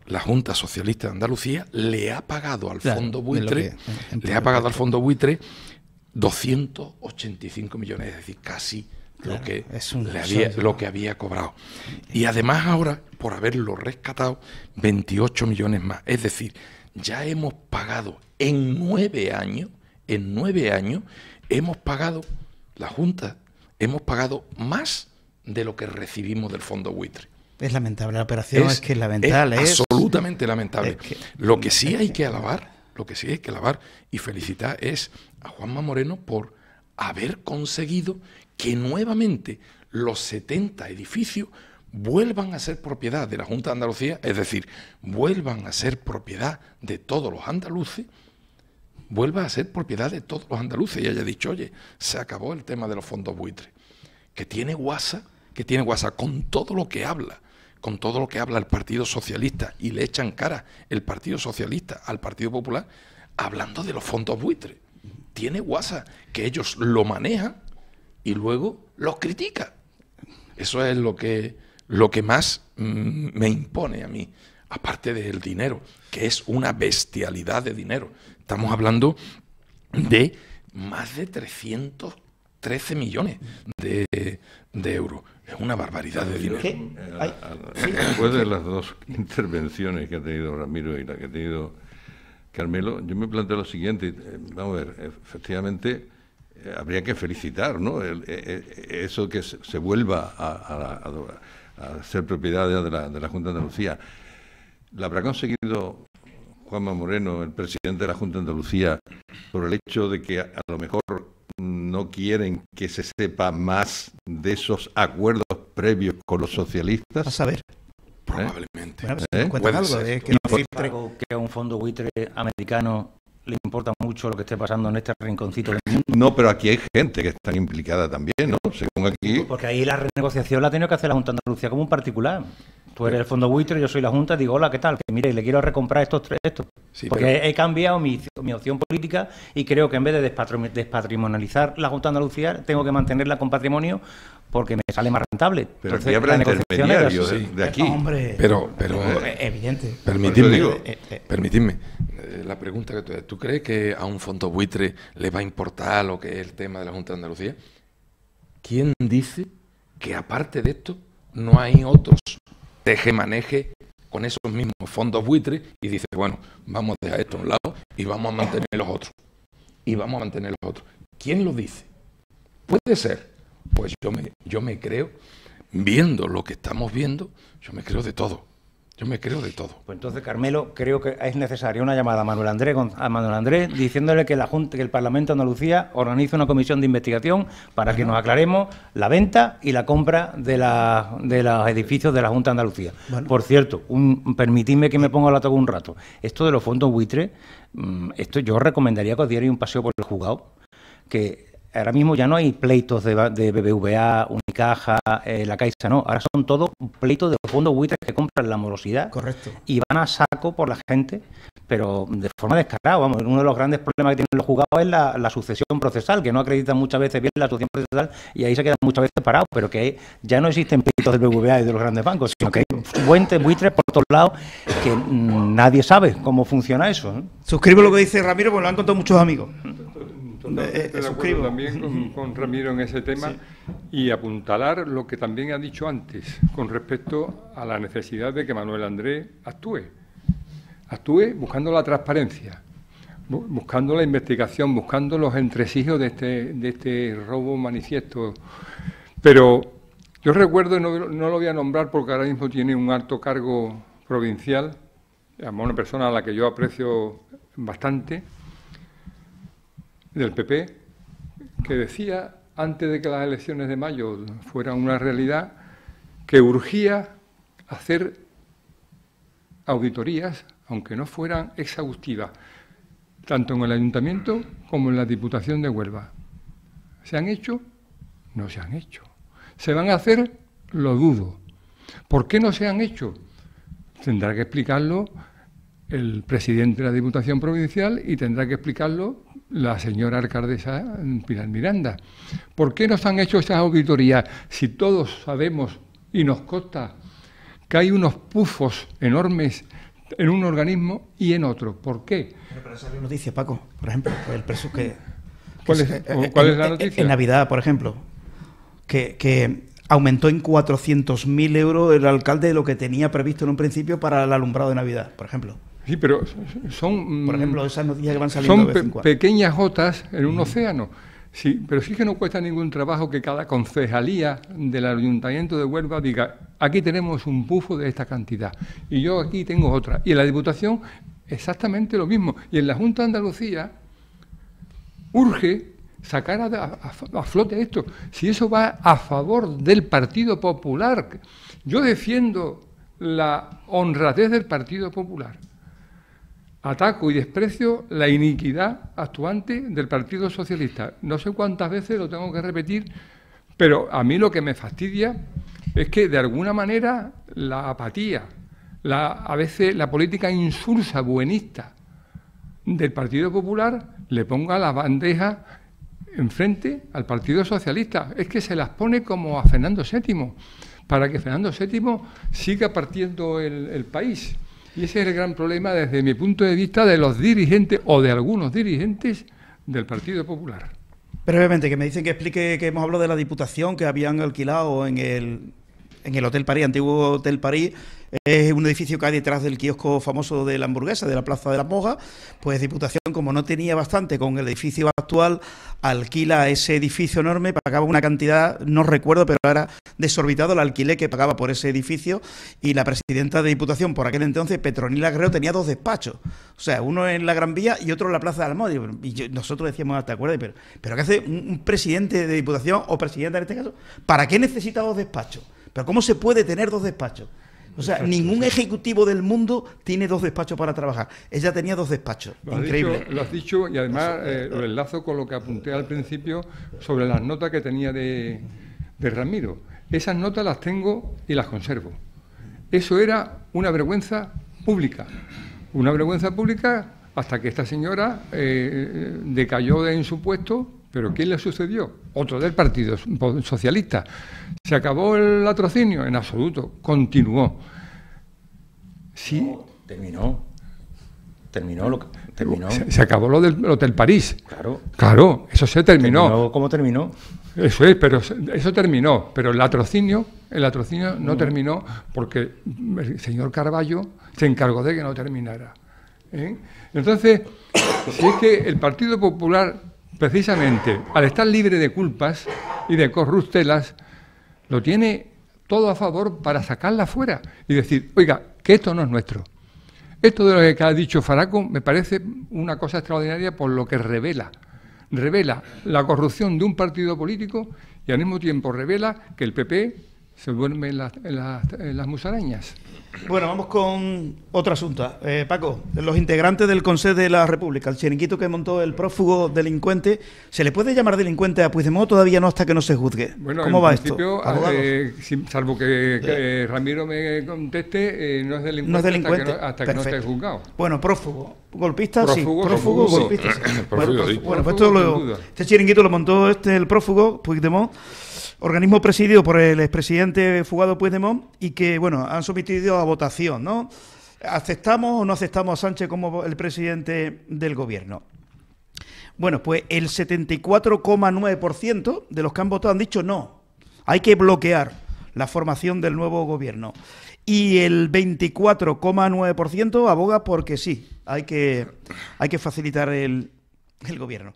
la Junta Socialista de Andalucía le ha pagado al fondo buitre, 285 millones, es decir, casi lo que había cobrado. Y además ahora, por haberlo rescatado, 28 millones más. Es decir, ya hemos pagado en 9 años, hemos pagado, la Junta, hemos pagado más de lo que recibimos del fondo buitre. Es lamentable, la operación es que es lamentable. Es absolutamente lamentable. Lo que sí hay que alabar y felicitar es a Juanma Moreno por haber conseguido que nuevamente los 70 edificios vuelvan a ser propiedad de la Junta de Andalucía, es decir, vuelvan a ser propiedad de todos los andaluces, y haya dicho, oye, se acabó el tema de los fondos buitres, que tiene guasa con todo lo que habla el Partido Socialista, y le echan cara el Partido Socialista al Partido Popular hablando de los fondos buitres. Tiene guasa que ellos lo manejan y luego los critican. Eso es lo que más me impone a mí, aparte del dinero, que es una bestialidad de dinero. Estamos hablando de más de 313 millones de euros. Es una barbaridad de dinero. Después de las dos intervenciones que ha tenido Ramiro y la que ha tenido Carmelo, yo me planteo lo siguiente. Vamos a ver, efectivamente habría que felicitar, ¿no? Eso que se vuelva a ser propiedad de la Junta de Andalucía. ¿La habrá conseguido Juanma Moreno, el presidente de la Junta de Andalucía, por el hecho de que a lo mejor no quieren que se sepa más de esos acuerdos previos con los socialistas? A saber. Probablemente. Cuentan algo de que a un fondo buitre americano le importa mucho lo que esté pasando en este rinconcito del mundo. No, pero aquí hay gente que está implicada también, ¿no? Según aquí. Porque ahí la renegociación la ha tenido que hacer la Junta de Andalucía como un particular. Tú eres el fondo buitre, yo soy la Junta, digo, hola, ¿qué tal? Que mire, le quiero recomprar estos. Sí, porque he cambiado mi opción política y creo que en vez de despatrimonializar la Junta de Andalucía, tengo que mantenerla con patrimonio porque me sale más rentable. Pero aquí habrá intermediarios de aquí. Hombre, pero evidente. Permitidme, la pregunta que ¿tú crees que a un fondo buitre le va a importar lo que es el tema de la Junta de Andalucía? ¿Quién dice que aparte de esto no hay otros teje-maneje con esos mismos fondos buitres y dice, bueno, vamos a dejar esto a un lado y vamos a mantener los otros? ¿Quién lo dice? Puede ser. Pues yo me creo, viendo lo que estamos viendo, yo me creo de todo. Pues entonces, Carmelo, creo que es necesaria una llamada a Manuel Andrés diciéndole que que el Parlamento de Andalucía organice una comisión de investigación para que nos aclaremos la venta y la compra de los edificios de la Junta de Andalucía. Bueno. Por cierto, permitidme que me ponga la toga un rato. Esto de los fondos buitres, esto yo recomendaría que os dierais un paseo por el juzgado, que ahora mismo ya no hay pleitos de BBVA, Unicaja, la Caixa, no. Ahora son todos pleitos de fondos buitres que compran la morosidad. Correcto. Y van a saco por la gente, pero de forma descarada. Vamos, uno de los grandes problemas que tienen los juzgados es la sucesión procesal, que no acreditan muchas veces bien la sucesión procesal y ahí se quedan muchas veces parados, pero que ya no existen pleitos del BBVA y de los grandes bancos, sino que hay buitres por todos lados que nadie sabe cómo funciona eso, ¿no? Suscribo lo que dice Ramiro, porque lo han contado muchos amigos. Totalmente de acuerdo también con Ramiro en ese tema, sí. Y apuntalar lo que también ha dicho antes con respecto a la necesidad de que Manuel Andrés actúe buscando la transparencia, buscando la investigación, buscando los entresijos de este robo manifiesto. Pero yo recuerdo, no lo voy a nombrar porque ahora mismo tiene un alto cargo provincial, una persona a la que yo aprecio bastante, del PP, que decía, antes de que las elecciones de mayo fueran una realidad, que urgía hacer auditorías, aunque no fueran exhaustivas, tanto en el Ayuntamiento como en la Diputación de Huelva. ¿Se han hecho? No se han hecho. ¿Se van a hacer? Lo dudo. ¿Por qué no se han hecho? Tendrá que explicarlo el presidente de la Diputación Provincial y tendrá que explicarlo la señora alcaldesa Pilar Miranda. ¿Por qué no se han hecho esas auditorías si todos sabemos y nos consta que hay unos pufos enormes en un organismo y en otro? ¿Por qué? Pero esa es la noticia, Paco, por ejemplo, el preso que ¿Cuál es la noticia? En Navidad, por ejemplo, que aumentó en 400.000 euros el alcalde de lo que tenía previsto en un principio para el alumbrado de Navidad, por ejemplo. Sí, pero son... Por ejemplo, esas noticias que van saliendo de vez en cuando. Pequeñas gotas en un océano. Sí, pero sí que no cuesta ningún trabajo que cada concejalía del Ayuntamiento de Huelva diga, aquí tenemos un pufo de esta cantidad y yo aquí tengo otra. Y en la Diputación exactamente lo mismo. Y en la Junta de Andalucía urge sacar a flote esto. Si eso va a favor del Partido Popular, yo defiendo la honradez del Partido Popular. Ataco y desprecio la iniquidad actuante del Partido Socialista. No sé cuántas veces lo tengo que repetir, pero a mí lo que me fastidia es que de alguna manera la apatía, a veces la política insulsa, buenista del Partido Popular le ponga la bandeja enfrente al Partido Socialista. Es que se las pone como a Fernando VII, para que Fernando VII siga partiendo el país. Y ese es el gran problema desde mi punto de vista de los dirigentes o de algunos dirigentes del Partido Popular. Brevemente, que me dicen que explique que hemos hablado de la Diputación que habían alquilado en el Hotel París, antiguo Hotel París. Es un edificio que hay detrás del kiosco famoso de la hamburguesa, de la Plaza de las Mojas. Pues Diputación, como no tenía bastante con el edificio actual, alquila ese edificio enorme, pagaba una cantidad, no recuerdo, pero era desorbitado el alquiler que pagaba por ese edificio, y la presidenta de Diputación por aquel entonces, Petronila Guerrero, tenía 2 despachos, o sea, uno en la Gran Vía y otro en la Plaza de las Mojas. Y nosotros decíamos, ¿te acuerdas? Pero ¿qué hace un presidente de Diputación o presidenta en este caso? ¿Para qué necesita 2 despachos? ¿Pero cómo se puede tener 2 despachos? O sea, ningún ejecutivo del mundo tiene 2 despachos para trabajar. Ella tenía 2 despachos. Increíble. Lo has dicho y además lo enlazo con lo que apunté al principio sobre las notas que tenía de Ramiro. Esas notas las tengo y las conservo. Eso era una vergüenza pública. Una vergüenza pública hasta que esta señora decayó en su puesto. ¿Pero quién le sucedió? Otro del Partido Socialista. ¿Se acabó el latrocinio? En absoluto. Continuó. Sí. No, terminó. Se acabó lo del Hotel París. Claro, eso se terminó. ¿Cómo terminó? Eso es, pero eso terminó. Pero el latrocinio no terminó porque el señor Carballo se encargó de que no terminara. Entonces, si es que el Partido Popular, precisamente, al estar libre de culpas y de corruptelas, lo tiene todo a favor para sacarla fuera y decir, oiga, que esto no es nuestro. Esto de lo que ha dicho Faraco me parece una cosa extraordinaria por lo que revela la corrupción de un partido político y al mismo tiempo revela que el PP se duerme en las musarañas. Bueno, vamos con otro asunto. Paco, los integrantes del Consejo de la República, el chiringuito que montó el prófugo delincuente, ¿se le puede llamar delincuente a Puigdemont? Todavía no, hasta que no se juzgue. Bueno, ¿cómo va esto? Salvo que Ramiro me conteste, no es delincuente, no es delincuente. hasta que no esté juzgado. Bueno, prófugo. Golpista, prófugo, sí. Prófugo, sí. golpista, sí. Prófugo, sí. Bueno, pues este chiringuito lo montó el prófugo, Puigdemont, organismo presidido por el expresidente fugado Puigdemont, y que, bueno, han sometido a votación, ¿no? ¿Aceptamos o no aceptamos a Sánchez como el presidente del gobierno? Bueno, pues el 74,9% de los que han votado han dicho no, hay que bloquear la formación del nuevo gobierno. Y el 24,9% aboga porque sí, hay que facilitar el gobierno.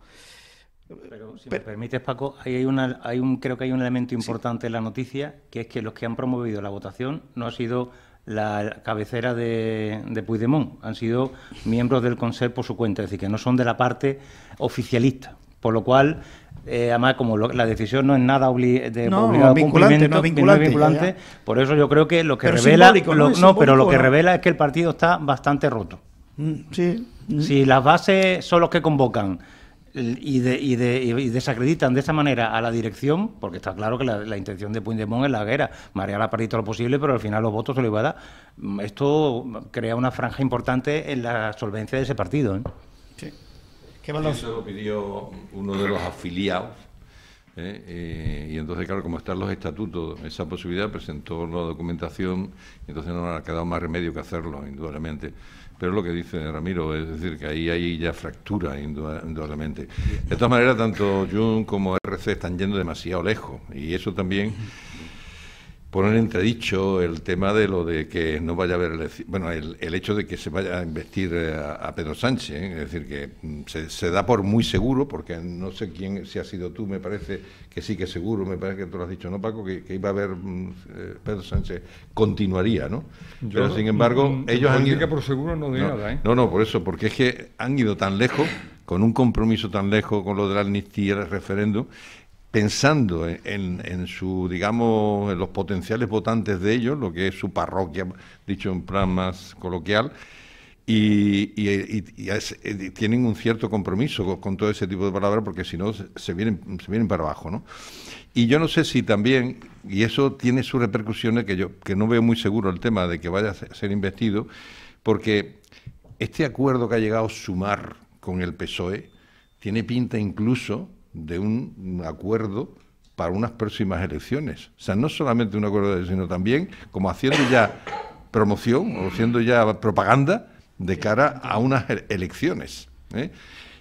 Pero si me permites, Paco, creo que hay un elemento importante en la noticia, que es que los que han promovido la votación no ha sido la cabecera de Puigdemont, han sido miembros del Consejo por su cuenta, es decir, que no son de la parte oficialista, por lo cual, además, como la decisión no es nada obligado vinculante, no es vinculante, por eso yo creo que lo que revela, lo que revela es que el partido está bastante roto. Sí. Si las bases son los que convocan y desacreditan de esa manera a la dirección, porque está claro que la intención de Puigdemont es la guerra, marear a París todo lo posible, pero al final los votos se lo iba a dar. Esto crea una franja importante en la solvencia de ese partido, ¿eh? Sí. Eso lo pidió uno de los afiliados, y entonces, claro, como están los estatutos, esa posibilidad presentó la documentación, y entonces no ha quedado más remedio que hacerlo, indudablemente. Pero es lo que dice Ramiro, es decir, que ahí hay ya fractura, indudablemente. De todas maneras, tanto Junts como RC están yendo demasiado lejos, y eso también pone en entredicho el tema de lo de que no vaya a haber elecciones, bueno, el hecho de que se vaya a investir a Pedro Sánchez, ¿eh? Es decir, que se da por muy seguro, porque no sé quién, si has sido tú, me parece que sí que seguro, me parece que tú lo has dicho, ¿no, Paco? Que iba a haber Pedro Sánchez continuaría, ¿no? Pero sin embargo, ellos han ido... por seguro no de nada, ¿eh? No, por eso, porque es que han ido tan lejos, con un compromiso tan lejos con lo de la amnistía, el referéndum, pensando en su, digamos, en los potenciales votantes de ellos, lo que es su parroquia, dicho en plan más coloquial, y tienen un cierto compromiso con todo ese tipo de palabras, porque si no se vienen para abajo, ¿no? Y yo no sé si también, y eso tiene sus repercusiones, que no veo muy seguro el tema de que vaya a ser investido, porque este acuerdo que ha llegado Sumar con el PSOE tiene pinta incluso de un acuerdo para unas próximas elecciones. O sea, no solamente un acuerdo, sino también como haciendo ya promoción o haciendo ya propaganda de cara a unas elecciones, ¿eh?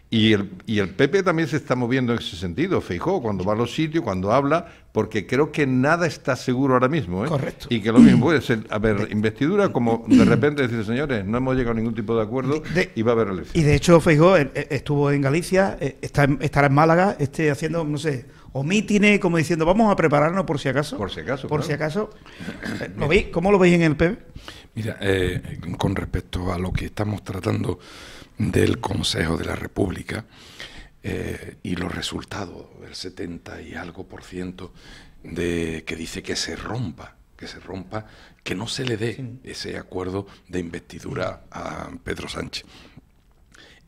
Y el PP también se está moviendo en ese sentido, Feijóo, cuando va a los sitios, cuando habla, porque creo que nada está seguro ahora mismo, ¿eh? Correcto. Y que lo mismo puede ser, investidura, como de repente decir, señores, no hemos llegado a ningún tipo de acuerdo y va a haber elecciones. Y de hecho Feijóo estuvo en Galicia, estará en Málaga, haciendo, no sé, o mítines, como diciendo, vamos a prepararnos por si acaso. Por si acaso, Por claro. si acaso. ¿Cómo lo veis en el PP? Mira, con respecto a lo que estamos tratando del Consejo de la República y los resultados, el 70 y algo % de que dice que se rompa, que no se le dé ese acuerdo de investidura a Pedro Sánchez.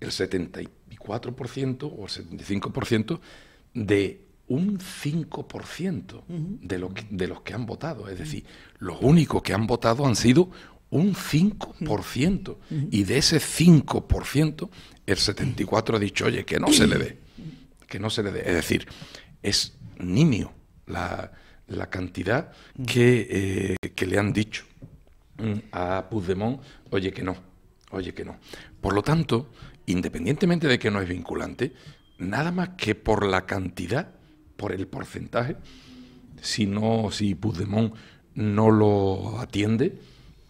El 74% o el 75% de un 5% de los que han votado. Es decir, los únicos que han votado han sido un 5%. Y de ese 5%, el 74% ha dicho, oye, que no se le dé. Que no se le dé. Es decir, es nimio la cantidad que le han dicho a Puigdemont, oye, que no. Por lo tanto, independientemente de que no es vinculante, nada más que por la cantidad, por el porcentaje, si Puigdemont no lo atiende,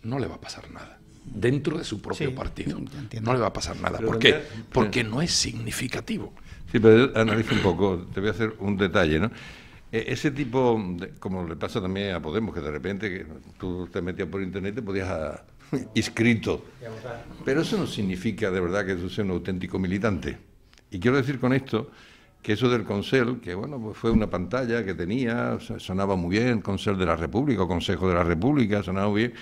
no le va a pasar nada. Dentro de su propio partido. No le va a pasar nada. ¿Por qué? Porque no es significativo. Sí, pero analiza un poco, te voy a hacer un detalle, ¿no? Ese tipo, como le pasa también a Podemos, que de repente que tú te metías por internet y te podías inscrito. Pero eso no significa de verdad que tú seas un auténtico militante. Y quiero decir con esto que eso del Consell, que bueno, pues fue una pantalla que tenía, sonaba muy bien, Consell de la República, o Consejo de la República, sonaba muy bien,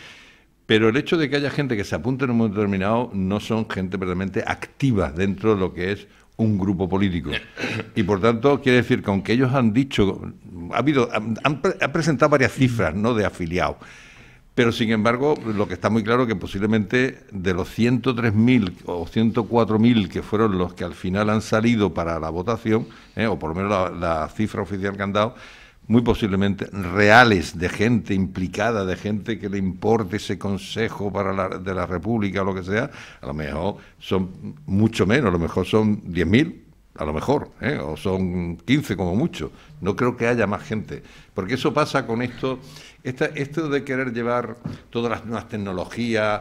pero el hecho de que haya gente que se apunte en un momento determinado no son gente verdaderamente activa dentro de lo que es un grupo político. Y por tanto, quiere decir que aunque ellos han dicho, han presentado varias cifras, ¿no?, de afiliados, pero sin embargo, lo que está muy claro es que posiblemente de los 103.000 o 104.000 que fueron los que al final han salido para la votación, o por lo menos la cifra oficial que han dado, muy posiblemente reales, de gente implicada, de gente que le importe ese consejo de la República o lo que sea, a lo mejor son mucho menos, a lo mejor son 10.000, a lo mejor, o son 15 como mucho. No creo que haya más gente, porque eso pasa con esto de querer llevar todas las nuevas tecnologías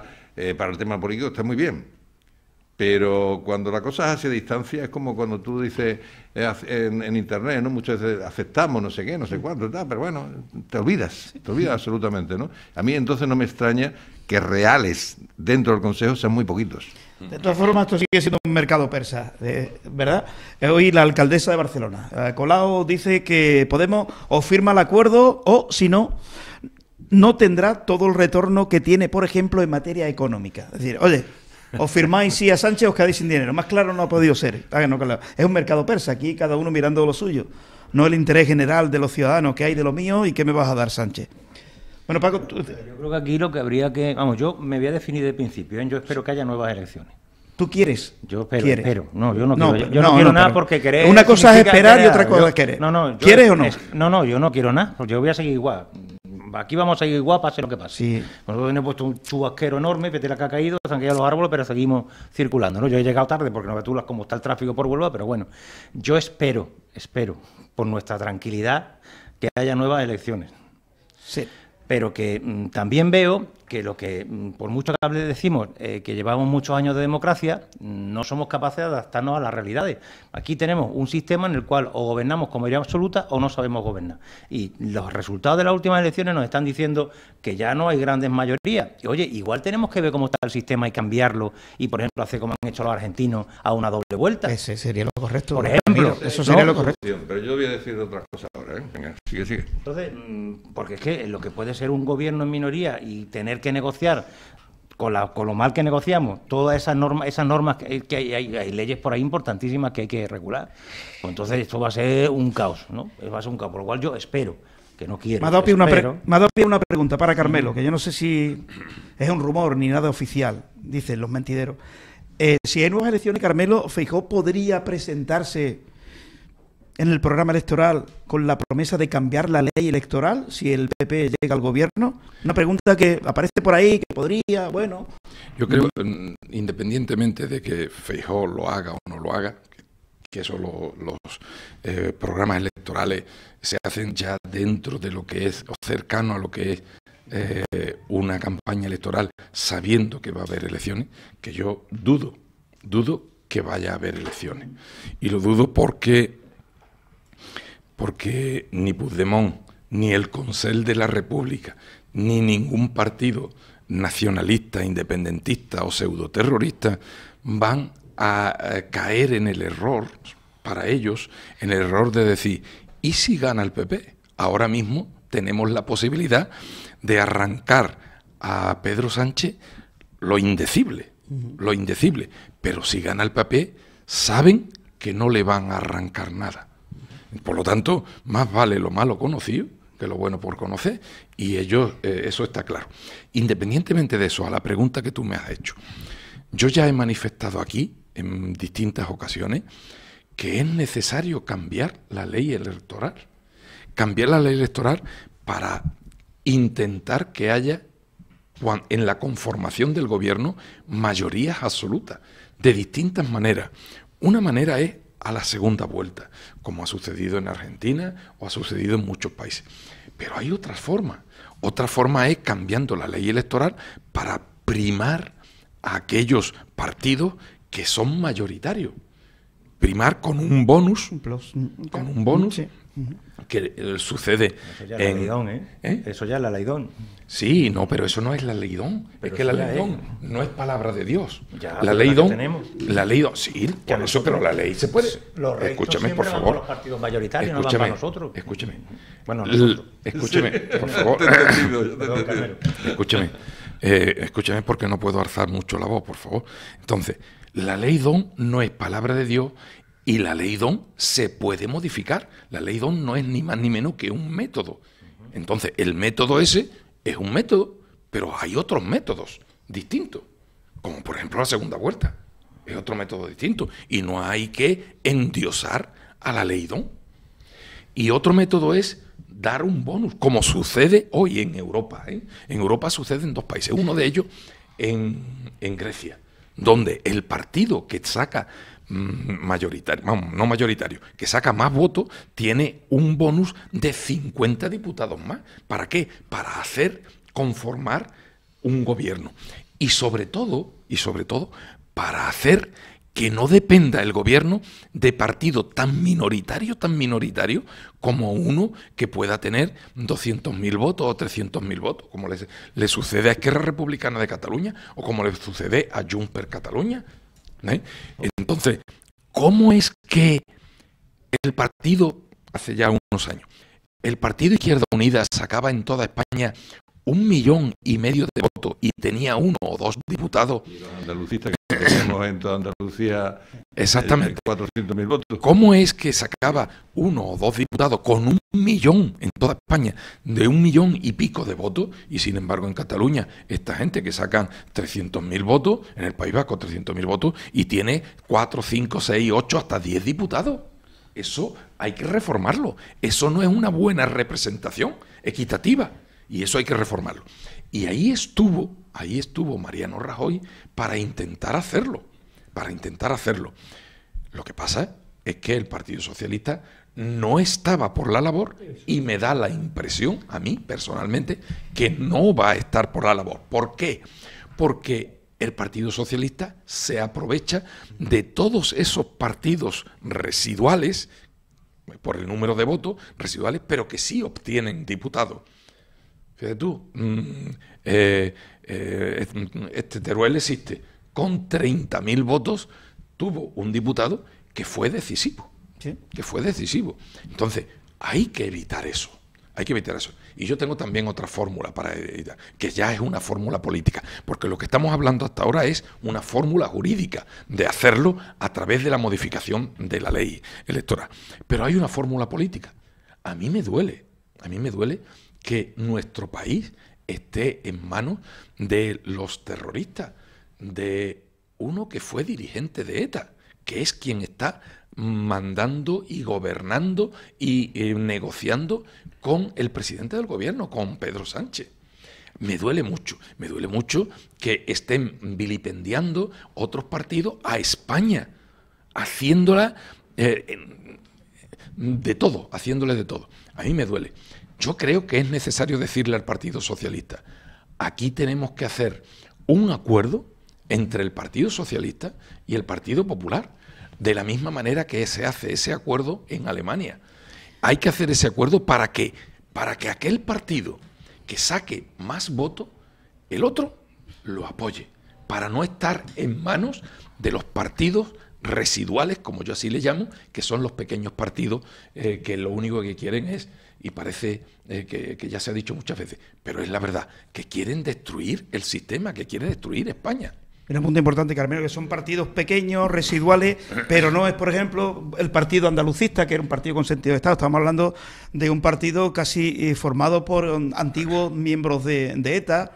para el tema político, está muy bien. Pero cuando la cosa es hacia distancia, es como cuando tú dices en Internet, ¿no? Muchas veces aceptamos no sé qué, no sé cuánto, tal, pero bueno, te olvidas absolutamente, ¿no? A mí entonces no me extraña que reales dentro del Consejo sean muy poquitos. De todas formas, esto sigue siendo un mercado persa, ¿verdad? Hoy la alcaldesa de Barcelona, Colau, dice que Podemos o firma el acuerdo o, si no, no tendrá todo el retorno que tiene, por ejemplo, en materia económica. Es decir, oye, os firmáis sí a Sánchez, os quedáis sin dinero. Más claro no ha podido ser. Es un mercado persa, aquí cada uno mirando lo suyo. No el interés general de los ciudadanos, que hay de lo mío y qué me vas a dar, Sánchez. Bueno, Paco, tú... Yo creo que aquí lo que habría que... Vamos, yo me voy a definir de principio, ¿eh? Yo espero que haya nuevas elecciones. ¿Tú quieres? Yo espero, ¿Quieres? espero. No, yo no quiero, yo no quiero nada porque querer... Una cosa es esperar y otra cosa es querer. ¿Quieres o no? No, yo no quiero nada, porque yo voy a seguir igual. Aquí vamos a seguir igual, pase lo que pase. Sí. Nosotros hemos puesto un chubasquero enorme, fíjate la que ha caído, se han caído los árboles, pero seguimos circulando, ¿no? Yo he llegado tarde porque no ves tú cómo está el tráfico por Huelva, pero bueno, yo espero, por nuestra tranquilidad, que haya nuevas elecciones. Sí. Pero que también veo que lo que, por mucho que decimos, que llevamos muchos años de democracia, no somos capaces de adaptarnos a las realidades. Aquí tenemos un sistema en el cual o gobernamos con mayoría absoluta o no sabemos gobernar. Y los resultados de las últimas elecciones nos están diciendo que ya no hay grandes mayorías. Y, oye, igual tenemos que ver cómo está el sistema y cambiarlo y, por ejemplo, hacer como han hecho los argentinos a una doble vuelta. Ese sería lo correcto. Por ejemplo. Eso sería lo correcto. Pero yo voy a decir otra cosa ahora, ¿eh? Venga, sigue. Entonces, porque es que lo que puede ser un gobierno en minoría y tener que negociar con lo mal que negociamos todas esas normas que hay leyes por ahí importantísimas que hay que regular, pues entonces esto va a ser un caos, ¿no? Va a ser un caos, por lo cual yo espero, que no quiero. Me ha dado pie una pregunta para Carmelo, que yo no sé si es un rumor ni nada oficial, dicen los mentideros. Si hay nuevas elecciones, Carmelo, Feijóo podría presentarse en el programa electoral con la promesa de cambiar la ley electoral si el PP llega al gobierno. Una pregunta que aparece por ahí, que podría, bueno... Yo creo, independientemente de que Feijóo lo haga o no lo haga, que eso los programas electorales se hacen ya dentro de lo que es, o cercano a lo que es una campaña electoral, sabiendo que va a haber elecciones, que yo dudo que vaya a haber elecciones. Y lo dudo porque ni Puigdemont, ni el Consell de la República, ni ningún partido nacionalista, independentista o pseudoterrorista van a caer en el error, para ellos, en el error de decir, ¿y si gana el PP? Ahora mismo tenemos la posibilidad de arrancar a Pedro Sánchez lo indecible, pero si gana el PP, saben que no le van a arrancar nada. Por lo tanto, más vale lo malo conocido que lo bueno por conocer, y ellos, eso está claro. Independientemente de eso, a la pregunta que tú me has hecho, yo ya he manifestado aquí, en distintas ocasiones, que es necesario cambiar la ley electoral. Cambiar la ley electoral para intentar que haya, en la conformación del gobierno, mayorías absolutas, de distintas maneras. Una manera es a la segunda vuelta, como ha sucedido en Argentina o ha sucedido en muchos países. Pero hay otras formas. Otra forma es cambiando la ley electoral para primar a aquellos partidos que son mayoritarios. Primar con un bonus, que sucede Eso ya es la Leidón, ¿eh? Eso ya es la Leidón. Sí, no, pero eso no es la Leidón. Es que la eso ya Leidón no es palabra de Dios. Ya, la pero Leidón, la que tenemos. la Leidón, sí, por eso, pero la ley se puede. Los rectos Escúchame, siempre por van favor. con los partidos mayoritarios, no van para nosotros. Escúchame. Bueno, nosotros. Escúcheme, por favor. Te he entendido, yo te he Perdón, entendido. Carmelo. Escúcheme. Escúcheme porque no puedo alzar mucho la voz, por favor. Entonces, la Leidón no es palabra de Dios y la Leidón se puede modificar. La Leidón no es ni más ni menos que un método. Entonces, el método ese es un método, pero hay otros métodos distintos, como por ejemplo la segunda vuelta. Es otro método distinto y no hay que endiosar a la Leidón. Y otro método es dar un bonus, como sucede hoy en Europa. En Europa sucede en 2 países, uno de ellos en Grecia, donde el partido que saca mayoritario, vamos, no mayoritario, que saca más votos, tiene un bonus de 50 diputados más. ¿Para qué? Para hacer conformar un gobierno. Y sobre todo, para hacer que no dependa el gobierno de partido tan minoritario como uno que pueda tener 200.000 votos o 300.000 votos, como le sucede a Esquerra Republicana de Cataluña o como le sucede a Junts per Catalunya. Entonces, ¿cómo es que el partido, hace ya unos años, el Partido Izquierda Unida sacaba en toda España 1,5 millones de votos y tenía 1 o 2 diputados? Y los andalucistas que tenemos en toda Andalucía, exactamente, 400.000 votos. ¿Cómo es que sacaba 1 o 2 diputados con 1 millón en toda España, de 1 millón y pico de votos? Y sin embargo en Cataluña, esta gente que sacan 300.000 votos, en el País Vasco 300.000 votos, y tiene 4, 5, 6, 8, hasta 10 diputados. Eso hay que reformarlo. Eso no es una buena representación equitativa. Y eso hay que reformarlo. Y ahí estuvo Mariano Rajoy para intentar hacerlo. Lo que pasa es que el Partido Socialista no estaba por la labor y me da la impresión, a mí personalmente, que no va a estar por la labor. ¿Por qué? Porque el Partido Socialista se aprovecha de todos esos partidos residuales, por el número de votos residuales, pero que sí obtienen diputados. Fíjate tú, Teruel existe, con 30.000 votos tuvo un diputado que fue decisivo. ¿Sí? Entonces, hay que evitar eso. Y yo tengo también otra fórmula para evitar, que ya es una fórmula política, porque lo que estamos hablando hasta ahora es una fórmula jurídica de hacerlo a través de la modificación de la ley electoral. Pero hay una fórmula política. A mí me duele que nuestro país esté en manos de los terroristas, de uno que fue dirigente de ETA, que es quien está mandando y gobernando y negociando con el presidente del gobierno, con Pedro Sánchez. Me duele mucho que estén vilipendiando otros partidos a España, haciéndola de todo. A mí me duele. Yo creo que es necesario decirle al Partido Socialista, aquí tenemos que hacer un acuerdo entre el Partido Socialista y el Partido Popular, de la misma manera que se hace ese acuerdo en Alemania. Hay que hacer ese acuerdo para que aquel partido que saque más votos, el otro lo apoye, para no estar en manos de los partidos residuales, como yo así le llamo, que son los pequeños partidos que lo único que quieren es, y parece que ya se ha dicho muchas veces, pero es la verdad, que quieren destruir el sistema, que quieren destruir España. Un punto importante, Carmelo, que son partidos pequeños, residuales, pero no es, por ejemplo, el partido andalucista, que era un partido con sentido de Estado. Estamos hablando de un partido casi formado por antiguos miembros de ETA,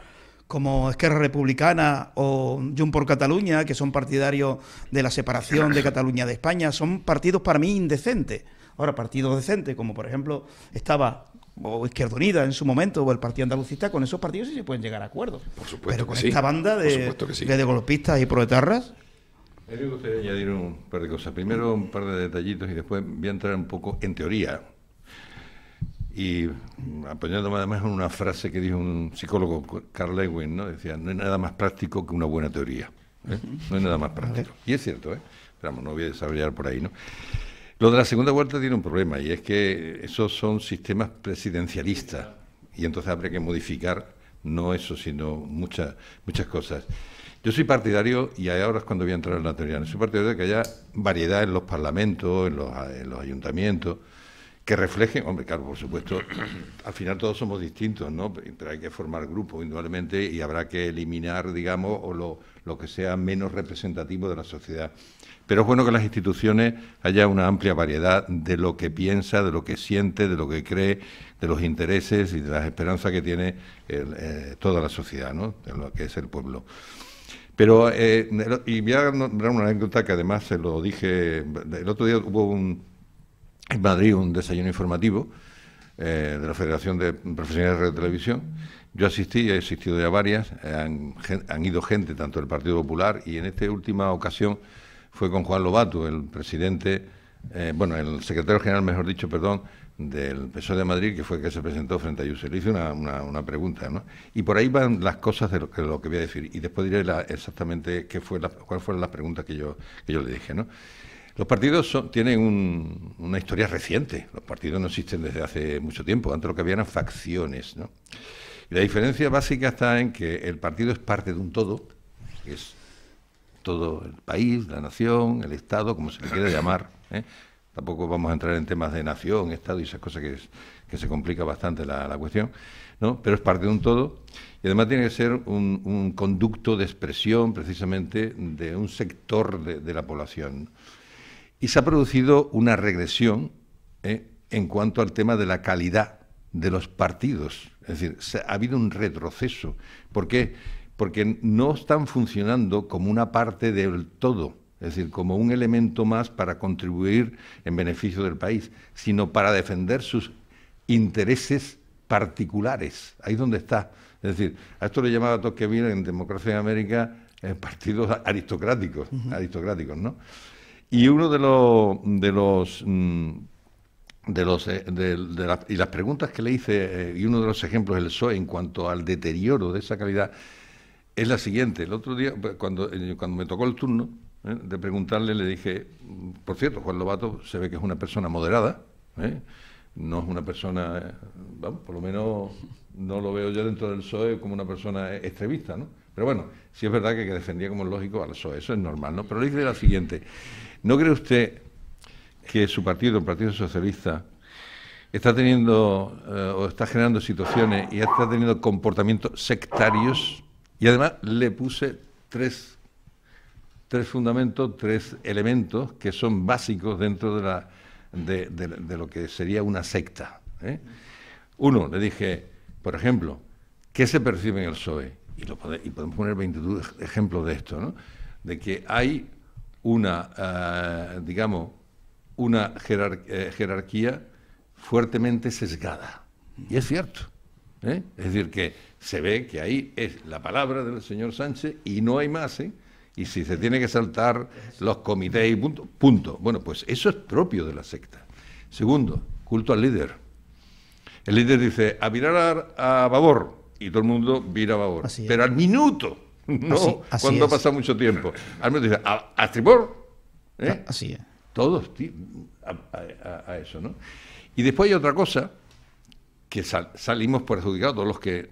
como Esquerra Republicana o Junts per Catalunya, que son partidarios de la separación de Cataluña de España. Son partidos para mí indecentes. Ahora, partidos decentes, como por ejemplo estaba o Izquierda Unida en su momento, o el Partido Andalucista, con esos partidos sí se pueden llegar a acuerdos. Por supuesto. Pero con que sí. esta banda de golpistas y proetarras. A mí me gustaría añadir un par de cosas. Primero un par de detallitos y después voy a entrar un poco en teoría. Y apoyándome además en una frase que dijo un psicólogo, Carl Lewin, ¿no? Decía, no hay nada más práctico que una buena teoría. No hay nada más práctico. Y es cierto, pero vamos, no voy a desarrollar por ahí, ¿no? Lo de la segunda vuelta tiene un problema, y es que esos son sistemas presidencialistas, y entonces habría que modificar, no eso, sino muchas cosas. Yo soy partidario, y ahora es cuando voy a entrar en la teoría, soy partidario de que haya variedad en los parlamentos, en los ayuntamientos, que reflejen, hombre, claro, por supuesto, al final todos somos distintos, ¿no? Pero hay que formar grupos, indudablemente, y habrá que eliminar, digamos, o lo que sea menos representativo de la sociedad. Pero es bueno que en las instituciones haya una amplia variedad de lo que piensa, de lo que siente, de lo que cree, de los intereses y de las esperanzas que tiene toda la sociedad, ¿no? De lo que es el pueblo. Pero, y voy a nombrar una anécdota que además se lo dije, el otro día hubo en Madrid un desayuno informativo de la Federación de Profesionales de Radio y Televisión. Yo asistí, he asistido ya a varias, han ido gente tanto del Partido Popular, y en esta última ocasión fue con Juan Lobato, el presidente, el secretario general, mejor dicho, perdón, del PSOE de Madrid, que fue el que se presentó frente a Ayuso. Le hice una pregunta, ¿no? Y por ahí van las cosas de lo que voy a decir, y después diré exactamente cuáles fueron las preguntas que yo le dije, ¿no? Los partidos tienen una historia reciente. Los partidos no existen desde hace mucho tiempo. Antes lo que había eran facciones, ¿no? Y la diferencia básica está en que el partido es parte de un todo, que es todo el país, la nación, el Estado, como se le quiera llamar, ¿eh? Tampoco vamos a entrar en temas de nación, Estado y esas cosas que se complica bastante la cuestión, ¿no? Pero es parte de un todo, y además tiene que ser un conducto de expresión, precisamente, de un sector de la población. Y se ha producido una regresión en cuanto al tema de la calidad de los partidos. Es decir, ha habido un retroceso. ¿Por qué? Porque no están funcionando como una parte del todo, es decir, como un elemento más para contribuir en beneficio del país, sino para defender sus intereses particulares. Ahí es donde está. Es decir, a esto le llamaba Tocqueville en Democracia en América partidos aristocráticos, ¿no? Y uno y las preguntas que le hice, y uno de los ejemplos del PSOE en cuanto al deterioro de esa calidad, es la siguiente. El otro día, cuando me tocó el turno de preguntarle, le dije, por cierto, Juan Lobato se ve que es una persona moderada, no es una persona, vamos, por lo menos no lo veo yo dentro del PSOE como una persona extremista, ¿no? Pero bueno, sí es verdad que defendía, como es lógico, al PSOE, eso es normal, ¿no? Pero le dije la siguiente: ¿no cree usted que su partido, el Partido Socialista, está teniendo o está generando situaciones y está teniendo comportamientos sectarios? Y además le puse tres fundamentos, tres elementos que son básicos dentro de lo que sería una secta, ¿eh? Uno, le dije, por ejemplo, ¿qué se percibe en el PSOE? Y podemos poner 22 ejemplos de esto, ¿no? De que hay una jerarquía fuertemente sesgada. Y es cierto, ¿eh? Es decir, que se ve que ahí es la palabra del señor Sánchez y no hay más, ¿eh? Y si se tiene que saltar los comités y punto. Bueno, pues eso es propio de la secta. Segundo, culto al líder. El líder dice, a virar a babor, y todo el mundo vira a babor. Pero al minuto, no así cuando ha pasado mucho tiempo. Al minuto dice, a estribor. Así es. Todos a eso, ¿no? Y después hay otra cosa que salimos perjudicados, todos los que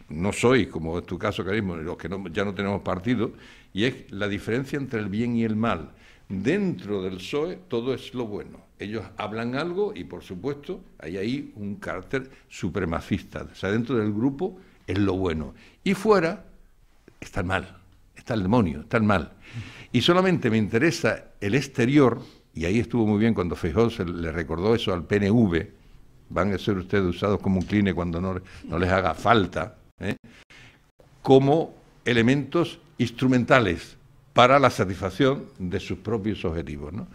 no sois, como es tu caso, Karim, los que ya no tenemos partido, y es la diferencia entre el bien y el mal. Dentro del PSOE todo es lo bueno. Ellos hablan algo y, por supuesto, hay ahí un carácter supremacista. O sea, dentro del grupo es lo bueno. Y fuera está el mal, está el demonio, está el mal. Y solamente me interesa el exterior, y ahí estuvo muy bien cuando Feijóo le recordó eso al PNV, van a ser ustedes usados como un cline cuando no les haga falta, como elementos instrumentales para la satisfacción de sus propios objetivos, ¿no?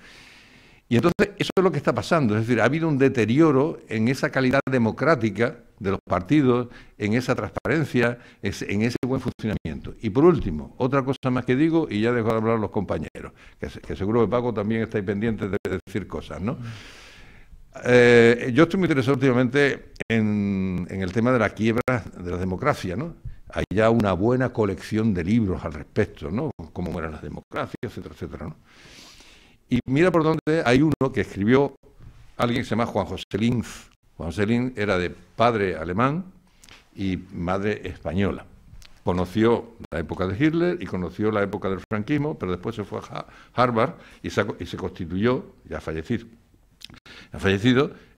Y entonces eso es lo que está pasando, es decir, ha habido un deterioro en esa calidad democrática de los partidos, en esa transparencia, en ese buen funcionamiento. Y por último, otra cosa más que digo, y ya dejo de hablar a los compañeros, que seguro que Paco también está pendiente de decir cosas, ¿no? Yo estoy muy interesado últimamente en el tema de la quiebra de la democracia, ¿no? Hay ya una buena colección de libros al respecto, ¿no? Cómo eran las democracias, etcétera, etcétera, ¿no? Y mira por dónde hay uno que escribió alguien que se llama Juan José Linz. Juan José Linz era de padre alemán y madre española. Conoció la época de Hitler y conoció la época del franquismo, pero después se fue a Harvard y se constituyó, ya fallecido,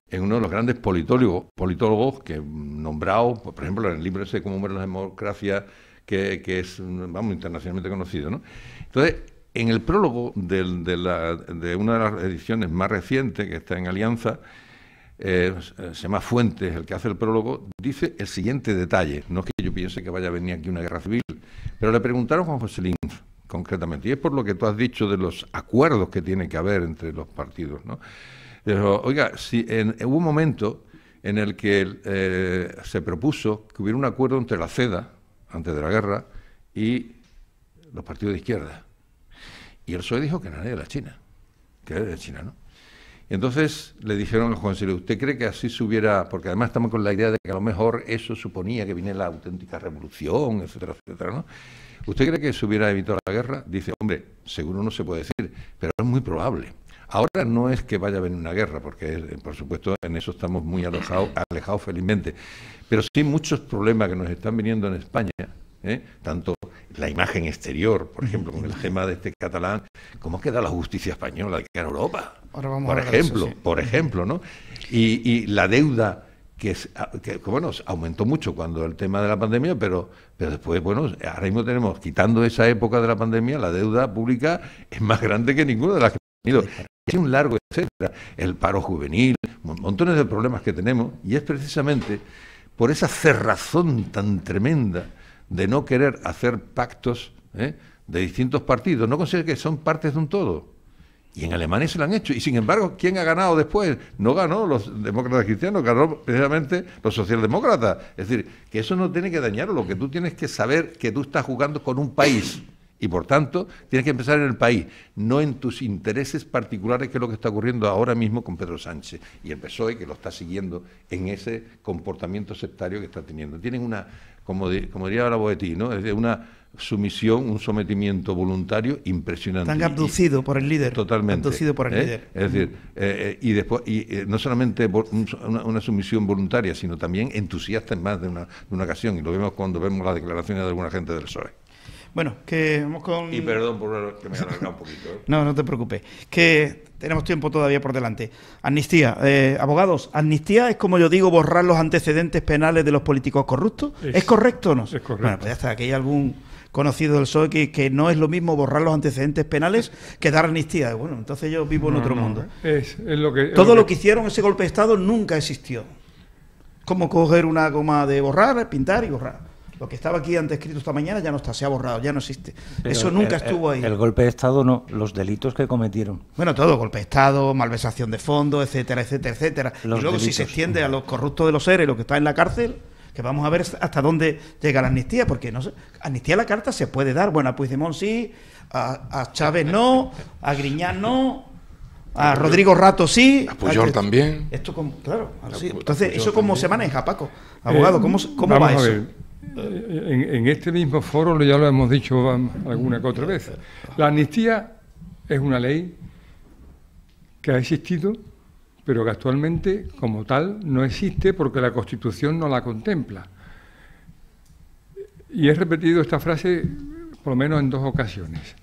en uno de los grandes politólogos que nombrado, por ejemplo, en el libro ese Cómo muere la democracia, que es, vamos, internacionalmente conocido, ¿no? Entonces, en el prólogo de una de las ediciones más recientes, que está en Alianza, se llama Fuentes, el que hace el prólogo, dice el siguiente detalle. No es que yo piense que vaya a venir aquí una guerra civil, pero le preguntaron a Juan José Linz, concretamente, y es por lo que tú has dicho de los acuerdos que tiene que haber entre los partidos, ¿no? Dijo, oiga, si hubo un momento en el que se propuso que hubiera un acuerdo entre la CEDA, antes de la guerra, y los partidos de izquierda. Y el PSOE dijo que no era de la China, que era de China, ¿no? Y entonces le dijeron a Juan Silva, ¿usted cree que así se hubiera...? Porque además estamos con la idea de que a lo mejor eso suponía que viniera la auténtica revolución, etcétera, etcétera, ¿no? ¿Usted cree que se hubiera evitado la guerra? Dice, hombre, seguro no se puede decir, pero es muy probable. Ahora no es que vaya a venir una guerra, porque por supuesto en eso estamos muy alejados felizmente, pero sí muchos problemas que nos están viniendo en España, tanto la imagen exterior, por ejemplo, con el tema de este catalán, ¿cómo queda la justicia española de cara a Europa? Ahora vamos por a hablar ejemplo, de eso, sí. por ejemplo, ¿no? Y la deuda que bueno, aumentó mucho cuando el tema de la pandemia, pero después, bueno, ahora mismo tenemos, quitando esa época de la pandemia, la deuda pública es más grande que ninguna de las que hemos tenido. Hay un largo etcétera, el paro juvenil, montones de problemas que tenemos, y es precisamente por esa cerrazón tan tremenda de no querer hacer pactos de distintos partidos, no considerar que son partes de un todo. Y en Alemania se lo han hecho. Y sin embargo, ¿quién ha ganado después? No ganó los demócratas cristianos, ganó precisamente los socialdemócratas. Es decir, que eso no tiene que dañarlo. Lo que tú tienes que saber que tú estás jugando con un país. Y por tanto, tienes que empezar en el país, no en tus intereses particulares, que es lo que está ocurriendo ahora mismo con Pedro Sánchez y el PSOE, que lo está siguiendo en ese comportamiento sectario que está teniendo. Tienen una, como diría la Boetí, ¿no? Es decir, una sumisión, un sometimiento voluntario impresionante. Están abducidos por el líder. Totalmente. Abducidos por el líder. Es decir, y después no solamente una sumisión voluntaria, sino también entusiasta en más de una ocasión. Y lo vemos cuando vemos las declaraciones de alguna gente del PSOE. Bueno, que vamos con... Y perdón por que me haya alargado un poquito. No te preocupes, que tenemos tiempo todavía por delante. Amnistía. Abogados, amnistía es, como yo digo, borrar los antecedentes penales de los políticos corruptos. ¿Es correcto o no? Es correcto. Bueno, pues ya está, aquí hay algún conocido del PSOE que no es lo mismo borrar los antecedentes penales que dar amnistía. Bueno, entonces yo vivo en otro mundo. Es lo que, Todo lo que hicieron, ese golpe de Estado, nunca existió. Como coger una goma de borrar, pintar y borrar. Lo que estaba aquí antes escrito esta mañana ya no está, se ha borrado, ya no existe. Pero eso nunca estuvo ahí. El golpe de Estado no, los delitos que cometieron. Bueno, todo, golpe de Estado, malversación de fondos, etcétera, etcétera, etcétera. Los y luego delitos. si se extiende a los corruptos de los seres, los que están en la cárcel, que vamos a ver hasta dónde llega la amnistía, porque no sé, amnistía a la carta se puede dar. Bueno, a Puigdemont sí, a Chávez no, a Griñán no, a Rodrigo Rato sí. A Pujol también. Esto claro, así. A Entonces, Pujol ¿eso cómo también. se maneja, Paco? Abogado, ¿cómo vamos va a eso? ver. En este mismo foro ya lo hemos dicho alguna que otra vez. La amnistía es una ley que ha existido, pero que actualmente como tal no existe porque la Constitución no la contempla. Y he repetido esta frase por lo menos en 2 ocasiones.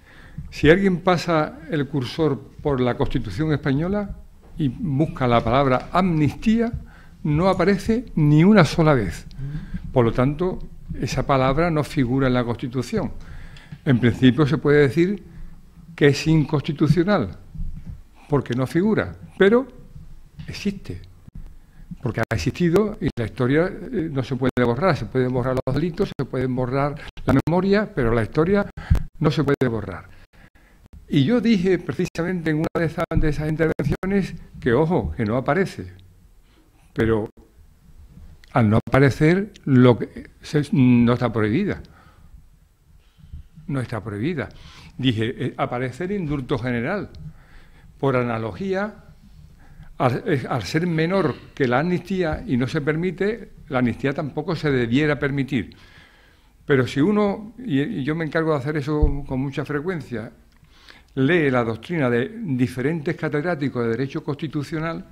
Si alguien pasa el cursor por la Constitución española y busca la palabra amnistía, no aparece ni una sola vez. Por lo tanto, esa palabra no figura en la Constitución. En principio se puede decir que es inconstitucional, porque no figura, pero existe, porque ha existido y la historia no se puede borrar. Se pueden borrar los delitos, se pueden borrar la memoria, pero la historia no se puede borrar. Y yo dije precisamente en una de esas intervenciones que, ojo, que no aparece, pero al no aparecer no está prohibida. No está prohibida. Dije, aparecer indulto general. Por analogía, al ser menor que la amnistía y no se permite, la amnistía tampoco se debiera permitir. Pero si uno, y yo me encargo de hacer eso con mucha frecuencia, lee la doctrina de diferentes catedráticos de Derecho Constitucional,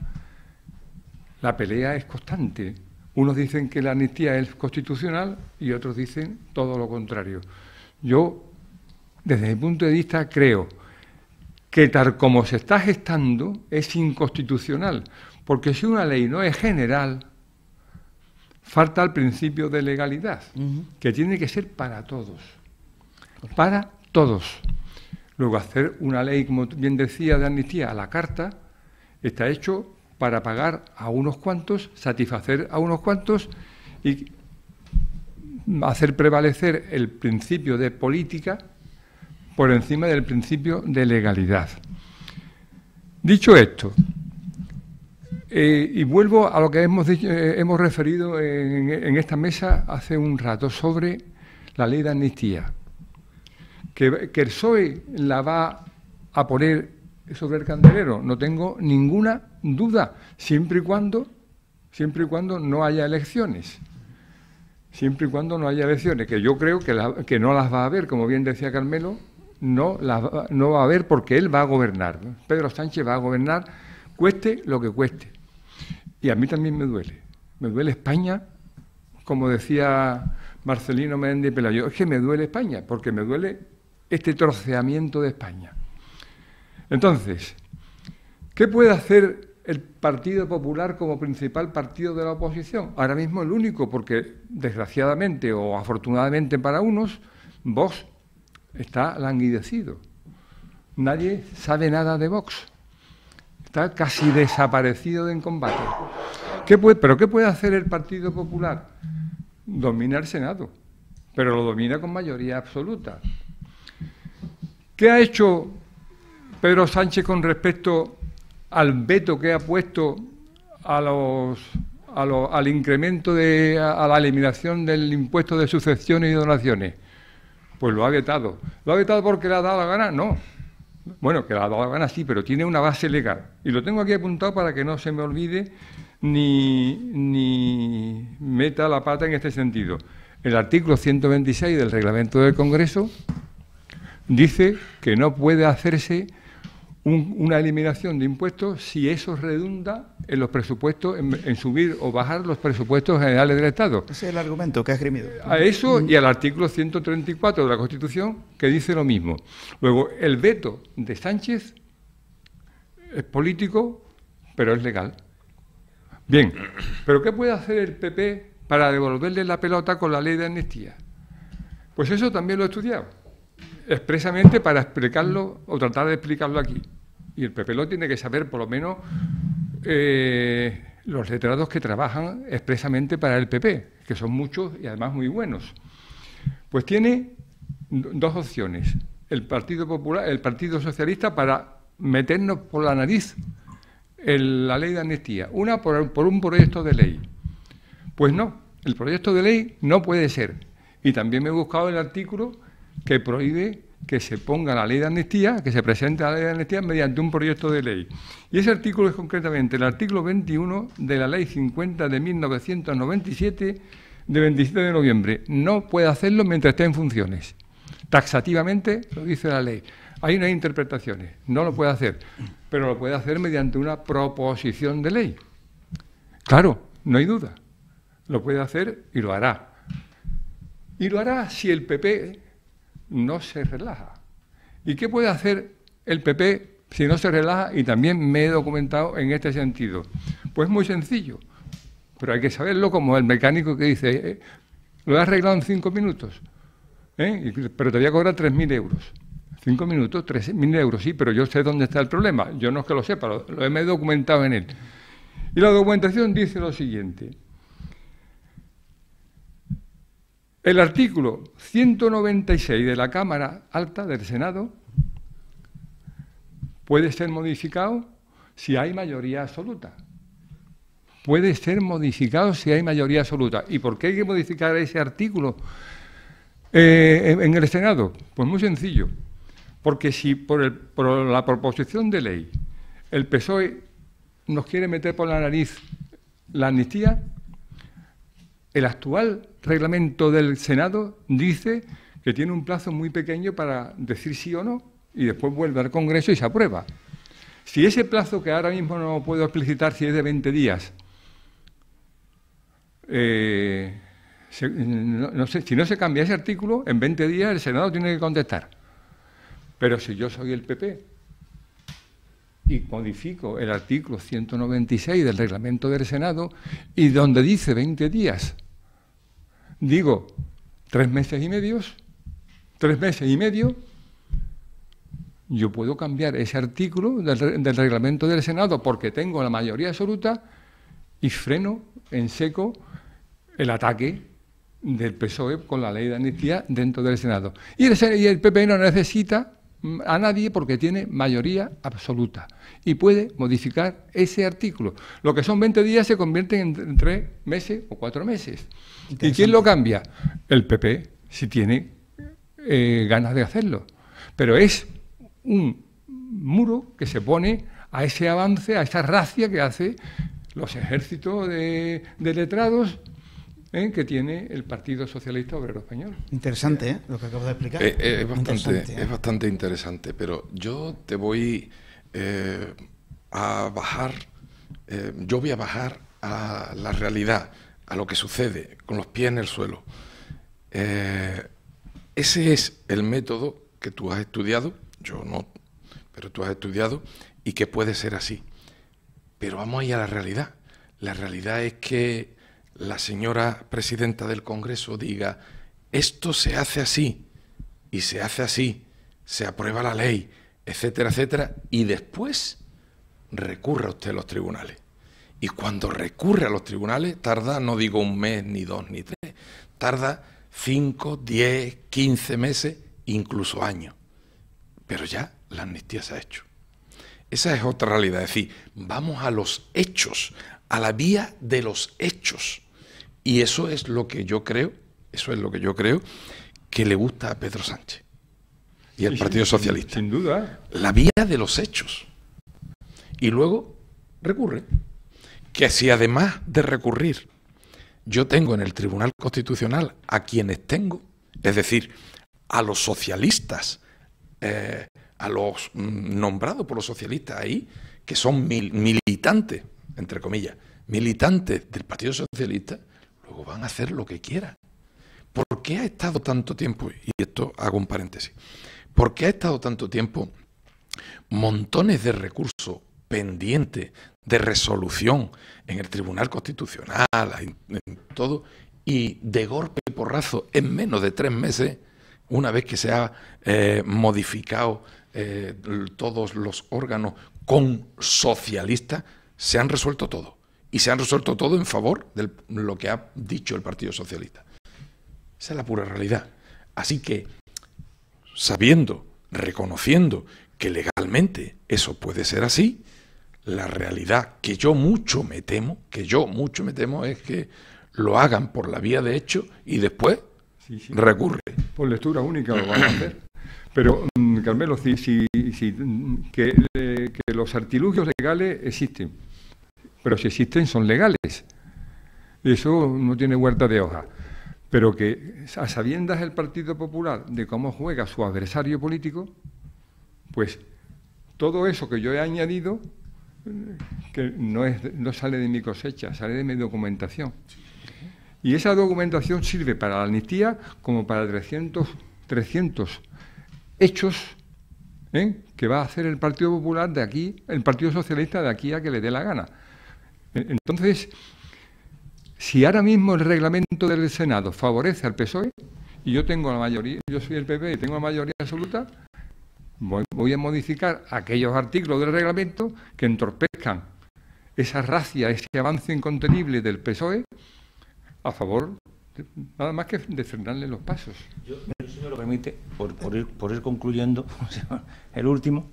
la pelea es constante. Unos dicen que la amnistía es constitucional y otros dicen todo lo contrario. Yo, desde mi punto de vista, creo que tal como se está gestando es inconstitucional, porque si una ley no es general, falta el principio de legalidad, que tiene que ser para todos. Para todos. Luego, hacer una ley, como bien decía, de amnistía a la carta, está hecho para pagar a unos cuantos, satisfacer a unos cuantos y hacer prevalecer el principio de política por encima del principio de legalidad. Dicho esto, y vuelvo a lo que hemos referido en esta mesa hace un rato sobre la ley de amnistía. Que el PSOE la va a poner sobre el candelero, no tengo ninguna duda, siempre y cuando no haya elecciones. Siempre y cuando no haya elecciones, que yo creo que no las va a haber, como bien decía Carmelo, no va a haber porque él va a gobernar. Pedro Sánchez va a gobernar, cueste lo que cueste. Y a mí también me duele España, como decía Marcelino Menéndez Pelayo, es que me duele España, porque me duele este troceamiento de España. Entonces, ¿qué puede hacer el Partido Popular como principal partido de la oposición? Ahora mismo el único, porque desgraciadamente o afortunadamente para unos, Vox está languidecido. Nadie sabe nada de Vox. Está casi desaparecido en combate. ¿Pero qué puede hacer el Partido Popular? Domina el Senado, pero lo domina con mayoría absoluta. ¿Qué ha hecho Pedro Sánchez con respecto al veto que ha puesto al incremento a la eliminación del impuesto de sucesiones y donaciones? Pues lo ha vetado. ¿Lo ha vetado porque le ha dado la gana? No. Bueno, que le ha dado la gana sí, pero tiene una base legal. Y lo tengo aquí apuntado para que no se me olvide ni meta la pata en este sentido. El artículo 126 del reglamento del Congreso dice que no puede hacerse una eliminación de impuestos si eso redunda en los presupuestos, en subir o bajar los presupuestos generales del Estado. Ese es el argumento que ha esgrimido. A eso y al artículo 134 de la Constitución, que dice lo mismo. Luego, el veto de Sánchez es político, pero es legal. Bien, pero ¿qué puede hacer el PP para devolverle la pelota con la ley de amnistía? Pues eso también lo he estudiado, expresamente para explicarlo o tratar de explicarlo aquí. Y el PP lo tiene que saber, por lo menos, los letrados que trabajan expresamente para el PP, que son muchos y además muy buenos. Pues tiene dos opciones. El Partido Popular, el Partido Socialista, para meternos por la nariz en la ley de amnistía. Una, por un proyecto de ley. Pues no, el proyecto de ley no puede ser. Y también me he buscado el artículo que prohíbe que se ponga la ley de amnistía, que se presente la ley de amnistía mediante un proyecto de ley. Y ese artículo es concretamente el artículo 21 de la Ley 50 de 1997, de 27 de noviembre. No puede hacerlo mientras esté en funciones. Taxativamente lo dice la ley. Hay unas interpretaciones, no lo puede hacer, pero lo puede hacer mediante una proposición de ley. Claro, no hay duda. Lo puede hacer y lo hará. Y lo hará si el PP no se relaja. ¿Y qué puede hacer el PP si no se relaja? Y también me he documentado en este sentido. Pues muy sencillo, pero hay que saberlo como el mecánico que dice, lo he arreglado en 5 minutos, pero te voy a cobrar 3.000 euros. 5 minutos, 3.000 euros, sí, pero yo sé dónde está el problema. Yo no es que lo sepa, me he documentado en él. Y la documentación dice lo siguiente. El artículo 196 de la Cámara Alta del Senado puede ser modificado si hay mayoría absoluta. Puede ser modificado si hay mayoría absoluta. ¿Y por qué hay que modificar ese artículo en el Senado? Pues muy sencillo. Porque si por la proposición de ley el PSOE nos quiere meter por la nariz la amnistía, el actual reglamento del Senado dice que tiene un plazo muy pequeño para decir sí o no, y después vuelve al Congreso y se aprueba. Si ese plazo, que ahora mismo no puedo explicitar si es de 20 días, no sé, si no se cambia ese artículo, en 20 días el Senado tiene que contestar. Pero si yo soy el PP y modifico el artículo 196 del reglamento del Senado y donde dice 20 días, digo 3 meses y medio, yo puedo cambiar ese artículo del reglamento del Senado porque tengo la mayoría absoluta y freno en seco el ataque del PSOE con la ley de amnistía dentro del Senado. Y el PP no necesita a nadie porque tiene mayoría absoluta y puede modificar ese artículo. Lo que son 20 días se convierten en 3 meses o 4 meses. ¿Y quién lo cambia? El PP, si tiene ganas de hacerlo. Pero es un muro que se pone a ese avance, a esa racia que hace los ejércitos de letrados que tiene el Partido Socialista Obrero Español. Interesante, lo que acabas de explicar. Es bastante interesante, pero yo te voy a bajar, yo voy a bajar a la realidad, a lo que sucede, con los pies en el suelo. Ese es el método que tú has estudiado, yo no, pero tú has estudiado, y que puede ser así. Pero vamos a ir a la realidad. La realidad es que la señora presidenta del Congreso diga, esto se hace así, y se hace así, se aprueba la ley, etcétera, etcétera, y después recurre usted a los tribunales. Y cuando recurre a los tribunales, tarda, no digo 1 mes, ni 2, ni 3, tarda 5, 10, 15 meses, incluso años. Pero ya la amnistía se ha hecho. Esa es otra realidad, es decir, vamos a los hechos, a la vía de los hechos. Y eso es lo que yo creo, que le gusta a Pedro Sánchez y al Partido Socialista. Sin duda. La vía de los hechos. Y luego recurre. Que si además de recurrir, yo tengo en el Tribunal Constitucional a quienes tengo, es decir, a los socialistas, a los nombrados por los socialistas ahí, que son militantes, entre comillas, militantes del Partido Socialista, luego van a hacer lo que quieran. ¿Por qué ha estado tanto tiempo, y esto hago un paréntesis, por qué ha estado tanto tiempo montones de recursos pendientes de resolución en el Tribunal Constitucional, en todo, y de golpe y porrazo, en menos de 3 meses, una vez que se ha modificado todos los órganos con socialistas, se han resuelto todo? Y se han resuelto todo en favor de lo que ha dicho el Partido Socialista. Esa es la pura realidad. Así que, sabiendo, reconociendo que legalmente eso puede ser así, la realidad que yo mucho me temo es que lo hagan por la vía de hecho y después recurre. Por lectura única lo van a hacer. Pero, Carmelo, que los artilugios legales existen. Pero si existen, son legales. Eso no tiene vuelta de hoja. Pero que, a sabiendas el Partido Popular de cómo juega su adversario político, pues todo eso que yo he añadido, que no sale de mi cosecha, sale de mi documentación. Y esa documentación sirve para la amnistía como para 300 hechos que va a hacer el Partido Popular de aquí, el Partido Socialista de aquí a que le dé la gana. Entonces, si ahora mismo el reglamento del Senado favorece al PSOE, y yo tengo la mayoría, yo soy el PP y tengo la mayoría absoluta, voy a modificar aquellos artículos del reglamento que entorpezcan esa racia, ese avance incontenible del PSOE a favor, nada más que de frenarle los pasos. Yo, si me lo permite, por ir concluyendo, el último,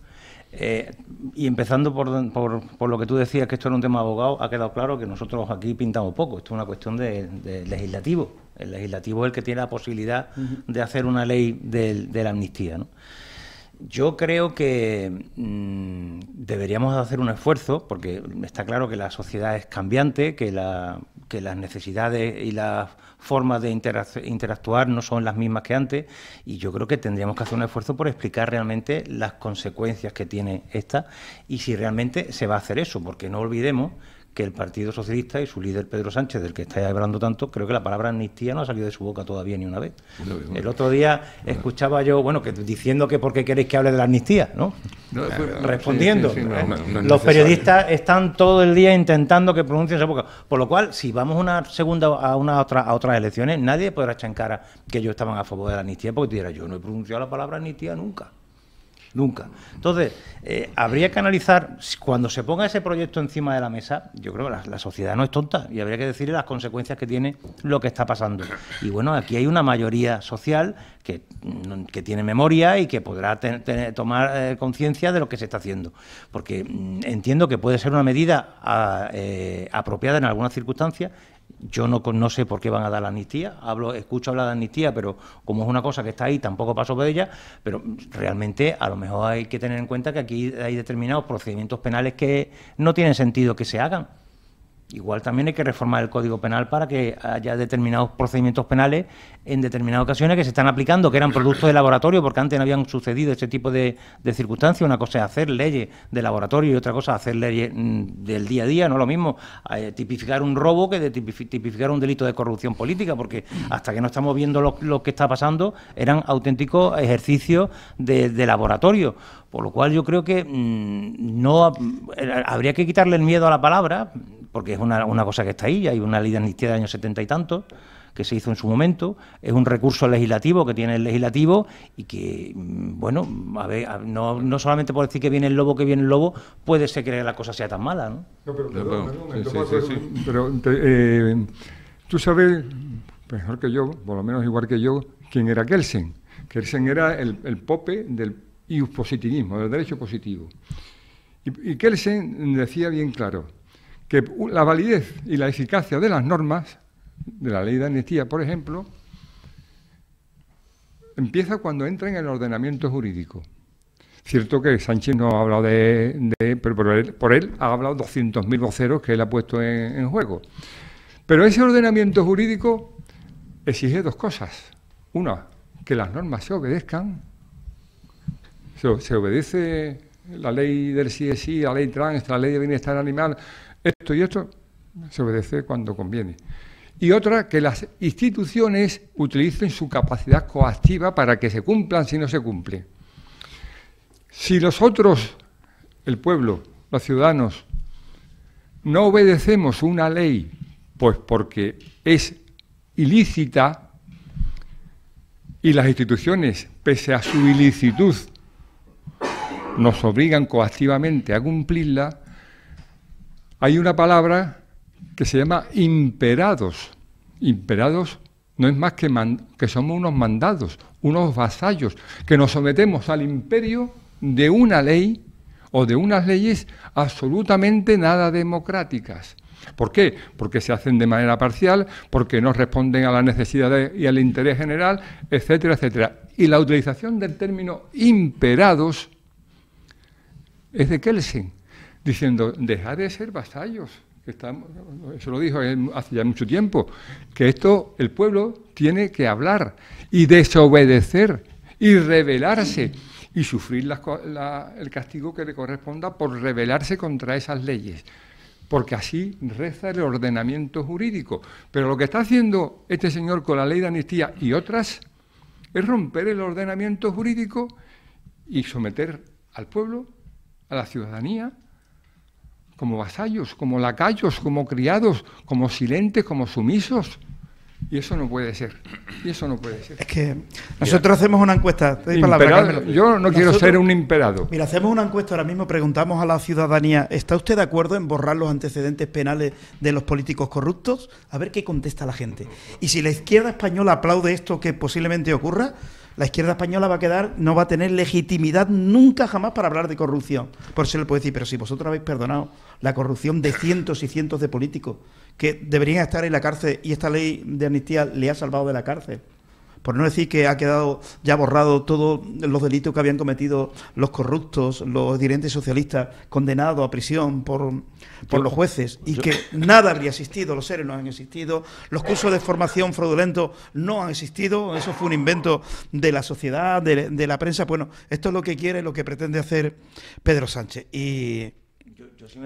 y empezando por lo que tú decías, que esto era un tema de abogado, ha quedado claro que nosotros aquí pintamos poco. Esto es una cuestión de legislativo. El legislativo es el que tiene la posibilidad de hacer una ley de la amnistía, ¿no? Yo creo que deberíamos hacer un esfuerzo, porque está claro que la sociedad es cambiante, que las necesidades y las formas de interactuar no son las mismas que antes, y yo creo que tendríamos que hacer un esfuerzo por explicar realmente las consecuencias que tiene esta y si realmente se va a hacer eso, porque no olvidemos que el Partido Socialista y su líder Pedro Sánchez, del que estáis hablando tanto, creo que la palabra amnistía no ha salido de su boca todavía ni una vez. El otro día escuchaba yo, bueno, que diciendo que por qué queréis que hable de la amnistía, ¿no? Respondiendo. Los periodistas están todo el día intentando que pronuncien esa boca. Por lo cual, si vamos a otras elecciones, nadie podrá echar en cara que ellos estaban a favor de la amnistía, porque dirá, yo no he pronunciado la palabra amnistía nunca. Nunca. Entonces, habría que analizar, cuando se ponga ese proyecto encima de la mesa, yo creo que la sociedad no es tonta y habría que decirle las consecuencias que tiene lo que está pasando. Y bueno, aquí hay una mayoría social que tiene memoria y que podrá tomar conciencia de lo que se está haciendo. Porque entiendo que puede ser una medida apropiada en algunas circunstancias. Yo no sé por qué van a dar la amnistía, escucho hablar de amnistía, pero como es una cosa que está ahí, tampoco paso por ella, pero realmente a lo mejor hay que tener en cuenta que aquí hay determinados procedimientos penales que no tienen sentido que se hagan. Igual también hay que reformar el Código Penal para que haya determinados procedimientos penales en determinadas ocasiones que se están aplicando, que eran productos de laboratorio, porque antes no habían sucedido ese tipo de circunstancias. Una cosa es hacer leyes de laboratorio y otra cosa es hacer leyes del día a día, no es lo mismo tipificar un robo que de tipificar un delito de corrupción política, porque hasta que no estamos viendo lo que está pasando, eran auténticos ejercicios de laboratorio. Por lo cual yo creo que no habría que quitarle el miedo a la palabra, porque es una cosa que está ahí. Hay una ley de amnistía de años 70 y tantos que se hizo en su momento, es un recurso legislativo que tiene el legislativo y que, bueno, a ver, no solamente por decir que viene el lobo, puede ser que la cosa sea tan mala, ¿no? Pero tú sabes, mejor que yo, por lo menos igual que yo, quién era Kelsen. Kelsen era el pope del positivismo, del derecho positivo. Y Kelsen decía bien claro que la validez y la eficacia de las normas, de la ley de amnistía, por ejemplo, empieza cuando entra en el ordenamiento jurídico. Cierto que Sánchez no ha hablado pero por él ha hablado 200.000 voceros que él ha puesto en juego. Pero ese ordenamiento jurídico exige dos cosas. Una, que las normas se obedezcan. Se obedece la ley del sí es sí, la ley trans, la ley de bienestar animal, esto y esto, se obedece cuando conviene. Y otra, que las instituciones utilicen su capacidad coactiva para que se cumplan si no se cumple. Si nosotros, el pueblo, los ciudadanos, no obedecemos una ley, pues porque es ilícita, y las instituciones, pese a su ilicitud, nos obligan coactivamente a cumplirla, hay una palabra que se llama imperados. Imperados no es más que somos unos mandados, unos vasallos, que nos sometemos al imperio de una ley o de unas leyes absolutamente nada democráticas. ¿Por qué? Porque se hacen de manera parcial, porque no responden a las necesidades y al interés general, etcétera, etcétera. Y la utilización del término imperados es de Kelsen, diciendo, dejad de ser vasallos. Eso lo dijo hace ya mucho tiempo, que esto el pueblo tiene que hablar y desobedecer y rebelarse y sufrir el castigo que le corresponda por rebelarse contra esas leyes, porque así reza el ordenamiento jurídico. Pero lo que está haciendo este señor con la ley de amnistía y otras es romper el ordenamiento jurídico y someter al pueblo, a la ciudadanía, como vasallos, como lacayos, como criados, como silentes, como sumisos. Y eso no puede ser. Y eso no puede ser. Es que nosotros hacemos una encuesta. Yo no quiero ser un imperado. Mira, hacemos una encuesta ahora mismo, preguntamos a la ciudadanía, ¿está usted de acuerdo en borrar los antecedentes penales de los políticos corruptos? A ver qué contesta la gente. Y si la izquierda española aplaude esto que posiblemente ocurra, la izquierda española no va a tener legitimidad nunca jamás para hablar de corrupción. Por eso le puedo decir, pero si vosotros habéis perdonado la corrupción de cientos y cientos de políticos que deberían estar en la cárcel y esta ley de amnistía le ha salvado de la cárcel. por no decir que ha quedado ya borrado todos los delitos que habían cometido los corruptos, los dirigentes socialistas condenados a prisión por los jueces, y que nada habría existido, los seres no han existido, los cursos de formación fraudulentos no han existido, eso fue un invento de la sociedad, de la prensa. Bueno, esto es lo que quiere, lo que pretende hacer Pedro Sánchez, y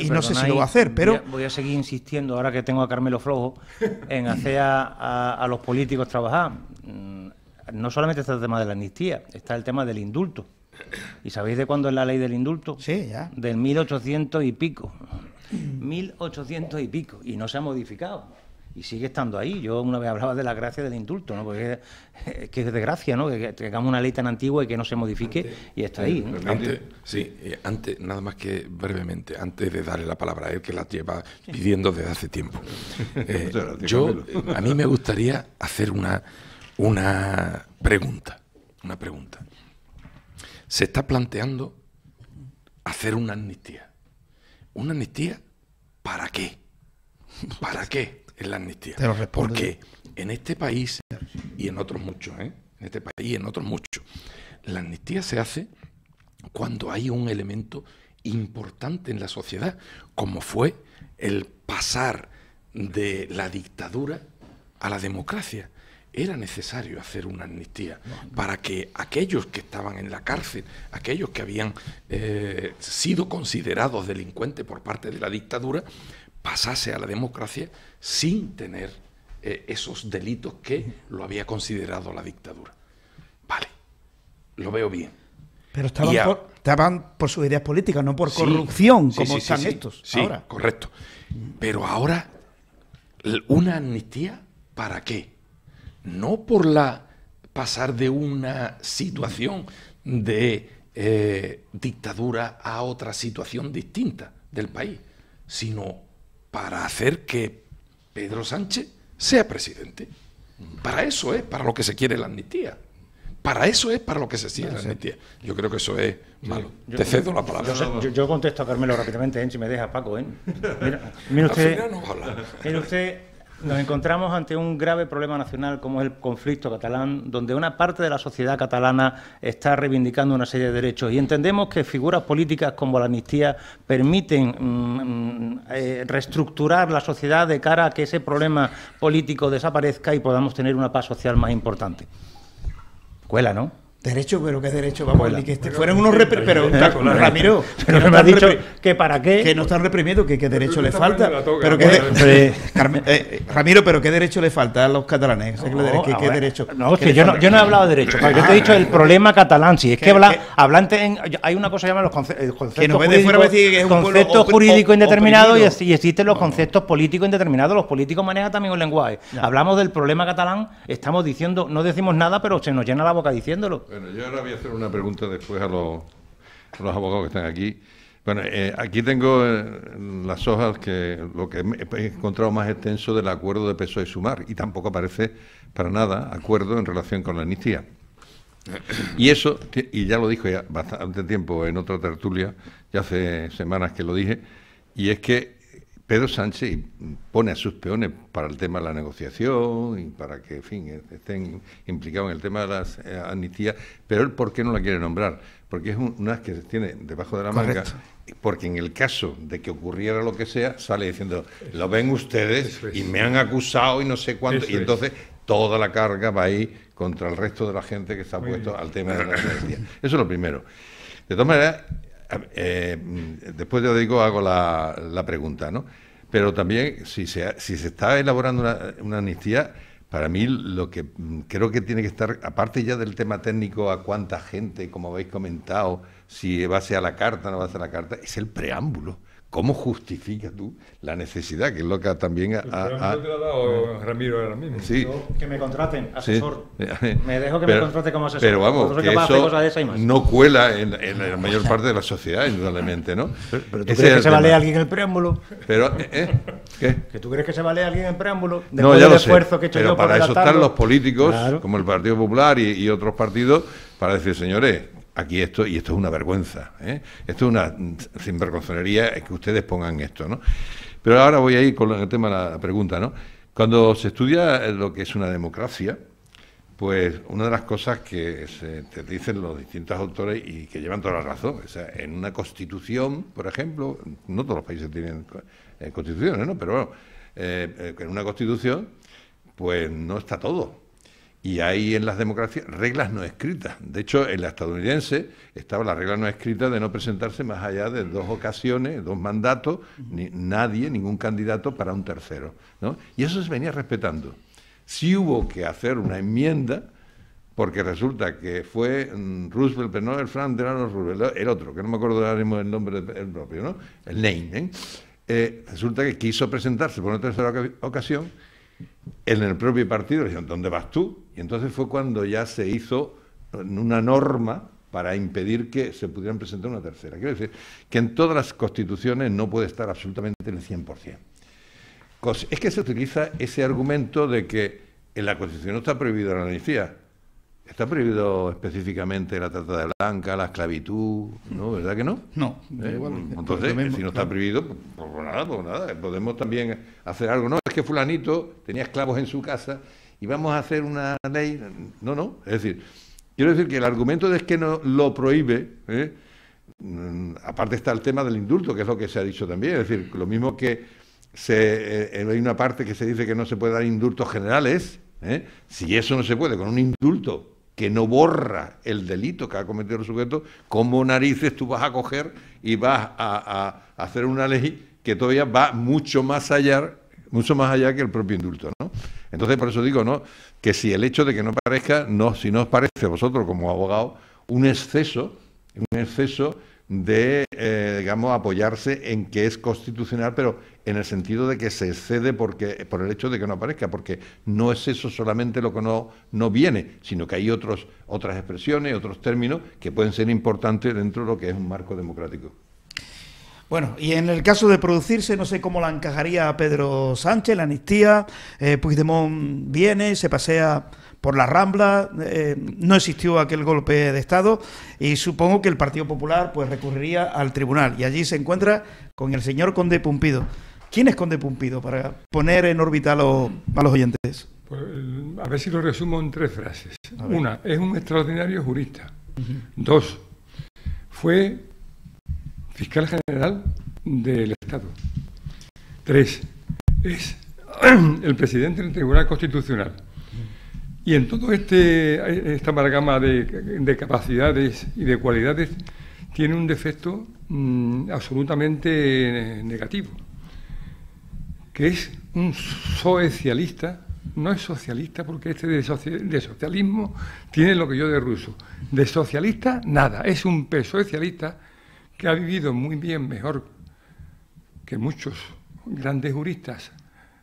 no sé si lo va a hacer, pero... Voy a seguir insistiendo, ahora que tengo a Carmelo Flojo, en hacer a los políticos trabajar. No solamente está el tema de la amnistía, está el tema del indulto. ¿Y sabéis de cuándo es la ley del indulto? Sí, ya. Del 1800 y pico. 1800 y pico. Y no se ha modificado. Y sigue estando ahí. Yo una vez hablaba de la gracia del indulto, ¿no? Porque es que es de gracia, ¿no? Que tengamos una ley tan antigua y que no se modifique, y está ahí, ¿no? Antes, nada más que brevemente, antes de darle la palabra a él, que la lleva pidiendo desde hace tiempo. A mí me gustaría hacer una pregunta. Se está planteando hacer una amnistía. ¿Una amnistía para qué? ¿Para qué es la amnistía? Porque en este país y en otros muchos, la amnistía se hace cuando hay un elemento importante en la sociedad, como fue el pasar de la dictadura a la democracia. Era necesario hacer una amnistía para que aquellos que estaban en la cárcel, aquellos que habían sido considerados delincuentes por parte de la dictadura, pasase a la democracia sin tener esos delitos que lo había considerado la dictadura. Vale, lo veo bien. Pero estaban por sus ideas políticas, no por corrupción, como están estos ahora. Sí, correcto. Pero ahora, ¿una amnistía para qué? No por pasar de una situación de dictadura a otra situación distinta del país, sino para hacer que Pedro Sánchez sea presidente. Para eso es para lo que se quiere la amnistía. Para eso es para lo que se quiere la amnistía. Yo creo que eso es malo. Te cedo la palabra. Yo contesto a Carmelo rápidamente, si me deja, Paco. Mira usted, mire usted, nos encontramos ante un grave problema nacional como es el conflicto catalán, donde una parte de la sociedad catalana está reivindicando una serie de derechos, y entendemos que figuras políticas como la amnistía permiten reestructurar la sociedad de cara a que ese problema político desaparezca y podamos tener una paz social más importante. Cuela, ¿no? Derecho, pero ¿qué derecho? Vamos, ni que fueran unos pero Ramiro, pero no me has dicho que para qué. Que no están reprimiendo, que qué derecho le falta. Pero Ramiro, pero ¿qué derecho le falta a los catalanes? ¿Qué derecho? No, es que yo no he hablado de derecho. Yo te he dicho el problema catalán. Si es que hay una cosa que se llama los conceptos jurídicos indeterminados y existen los conceptos políticos indeterminados. Los políticos manejan también un lenguaje. Hablamos del problema catalán, estamos diciendo, no decimos nada, pero se nos llena la boca diciéndolo. Bueno, yo ahora voy a hacer una pregunta después a los abogados que están aquí. Bueno, aquí tengo las hojas que lo que he encontrado más extenso del acuerdo de PSOE y Sumar, y tampoco aparece para nada acuerdo en relación con la amnistía. Y eso, y ya lo dije ya bastante tiempo en otra tertulia, ya hace semanas que lo dije, y es que Pedro Sánchez pone a sus peones para el tema de la negociación y para que, en fin, estén implicados en el tema de las amnistías, pero él, ¿por qué no la quiere nombrar? Porque es una que tiene debajo de la manga, porque en el caso de que ocurriera lo que sea, sale diciendo, lo ven ustedes y me han acusado y no sé cuánto, y entonces toda la carga va ahí contra el resto de la gente que está puesto al tema de la amnistía. Eso es lo primero. De todas maneras, después hago la pregunta, ¿no? Pero también, si se está elaborando una amnistía, para mí lo que creo que tiene que estar, aparte ya del tema técnico, a cuánta gente, como habéis comentado, si va a ser a la carta o no va a ser a la carta, es el preámbulo. ¿Cómo justificas tú la necesidad? Que es lo que también... El preámbulo te lo ha dado Ramiro ahora mismo. Sí. Que me contraten, asesor. Sí. Me dejo que me contrate como asesor. Pero vamos, que eso no cuela en la mayor parte de la sociedad, indudablemente, ¿no? Pero ¿tú crees que se va a leer alguien el preámbulo? Pero, ¿qué? ¿Que tú crees que se va a leer alguien el preámbulo? No, ya lo sé, pero para eso están los políticos, claro, como el Partido Popular y otros partidos, para decir, señores, aquí esto es una vergüenza, ¿eh? Esto es una sinvergonzonería que ustedes pongan esto, ¿no? Pero ahora voy a ir con el tema de la pregunta, ¿no? Cuando se estudia lo que es una democracia, pues una de las cosas que te dicen los distintos autores y que llevan toda la razón, o sea, en una constitución, por ejemplo, no todos los países tienen constituciones, ¿no? Pero bueno, en una constitución, pues no está todo. Y hay en las democracias reglas no escritas. De hecho, en la estadounidense estaba la regla no escrita de no presentarse más allá de 2 ocasiones, 2 mandatos, ningún candidato para un tercero, ¿no? Y eso se venía respetando. Sí hubo que hacer una enmienda, porque resulta que fue Roosevelt, pero no el Franklin Delano Roosevelt, el otro, que no me acuerdo ahora mismo el nombre del propio, ¿no? El Name, resulta que quiso presentarse por una tercera ocasión en el propio partido. Le dijeron, ¿dónde vas tú? Y entonces fue cuando ya se hizo una norma para impedir que se pudieran presentar una tercera. Quiero decir que en todas las constituciones no puede estar absolutamente el 100%. Es que se utiliza ese argumento de que en la Constitución no está prohibido la amnistía. Está prohibido específicamente la trata de blanca, la esclavitud, ¿no? ¿Verdad que no? No. Entonces, si no está prohibido, pues nada. Podemos también hacer algo. No, es que fulanito tenía esclavos en su casa y vamos a hacer una ley. No. Es decir, quiero decir que el argumento de que no lo prohíbe, aparte está el tema del indulto, que es lo que se ha dicho también. Es decir, lo mismo que hay una parte que se dice que no se puede dar indultos generales. Si eso no se puede con un indulto que no borra el delito que ha cometido el sujeto, ¿cómo narices tú vas a coger y vas a hacer una ley que todavía va mucho más allá que el propio indulto, ¿no? Entonces, por eso digo, ¿no?, que si el hecho de que no parezca, si no os parece a vosotros como abogados un exceso de, digamos, apoyarse en que es constitucional, pero en el sentido de que se excede por el hecho de que no aparezca, porque no es eso solamente lo que no viene, sino que hay otras expresiones, otros términos que pueden ser importantes dentro de lo que es un marco democrático. Bueno, y en el caso de producirse, no sé cómo la encajaría a Pedro Sánchez, la amnistía. Puigdemont viene, se pasea por la Rambla, no existió aquel golpe de Estado y supongo que el Partido Popular pues recurriría al tribunal y allí se encuentra con el señor Conde Pumpido. ¿Quién es Conde Pumpido? Para poner en órbita a los oyentes. Pues, a ver si lo resumo en 3 frases. Una, es un extraordinario jurista. 2, fue fiscal general del Estado. 3, es el presidente del Tribunal Constitucional. Y en todo esta amalgama de capacidades y de cualidades tiene un defecto absolutamente negativo, que es un socialista. No es socialista porque de socialismo tiene lo que yo de ruso. De socialista, nada. Es un socialista que ha vivido muy bien, mejor que muchos grandes juristas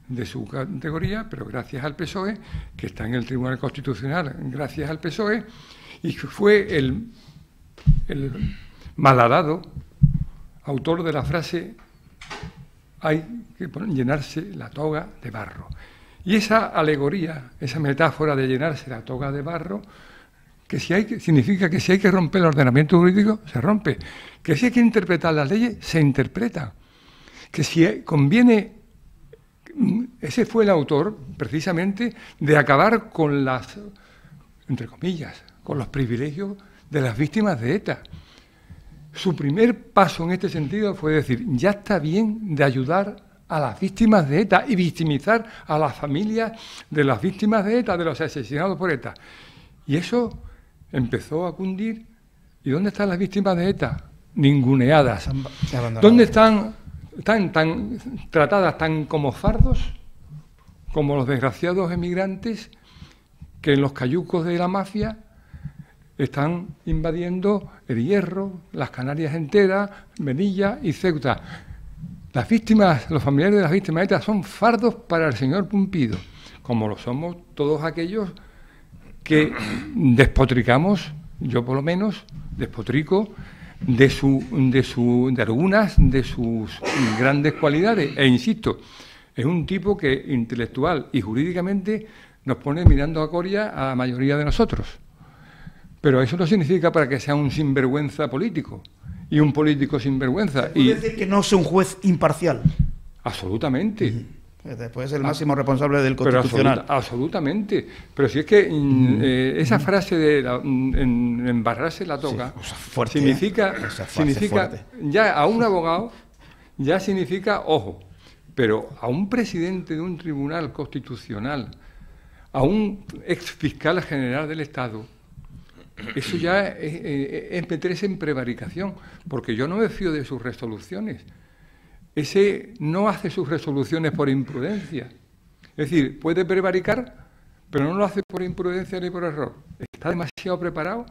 de su categoría, pero gracias al PSOE, que está en el Tribunal Constitucional, gracias al PSOE, y fue el malhadado autor de la frase «hay que llenarse la toga de barro». Y esa alegoría, esa metáfora de llenarse la toga de barro, significa que si hay que romper el ordenamiento jurídico, se rompe. Que si hay que interpretar las leyes, se interpreta. Que si conviene... Ese fue el autor, precisamente, de acabar con las, entre comillas, con los privilegios de las víctimas de ETA. Su primer paso en este sentido fue decir, ya está bien de ayudar a las víctimas de ETA y victimizar a las familias de las víctimas de ETA, de los asesinados por ETA. Y eso empezó a cundir. ¿Y dónde están las víctimas de ETA? Ninguneadas. ¿Dónde están tan tratadas tan como fardos, como los desgraciados emigrantes que en los cayucos de la mafia están invadiendo el Hierro, las Canarias enteras, Melilla y Ceuta? Las víctimas, los familiares de las víctimas de ETA son fardos para el señor Pumpido, como lo somos todos aquellos que despotricamos, yo por lo menos despotrico de algunas de sus grandes cualidades. E insisto, es un tipo que intelectual y jurídicamente nos pone mirando a Coria a la mayoría de nosotros. Pero eso no significa para que sea un sinvergüenza político y un político sinvergüenza. ¿Puede decir que no sea un juez imparcial? Absolutamente. Después es el máximo responsable del Constitucional. Pero absolutamente. Pero si es que esa frase de embarrarse la toga fuerte, significa, fuerte. ya a un abogado ya significa ojo, pero a un presidente de un tribunal constitucional, a un ex fiscal general del Estado, eso ya es meterse en prevaricación, porque yo no me fío de sus resoluciones. Ese no hace sus resoluciones por imprudencia. Es decir, puede prevaricar, pero no lo hace por imprudencia ni por error. Está demasiado preparado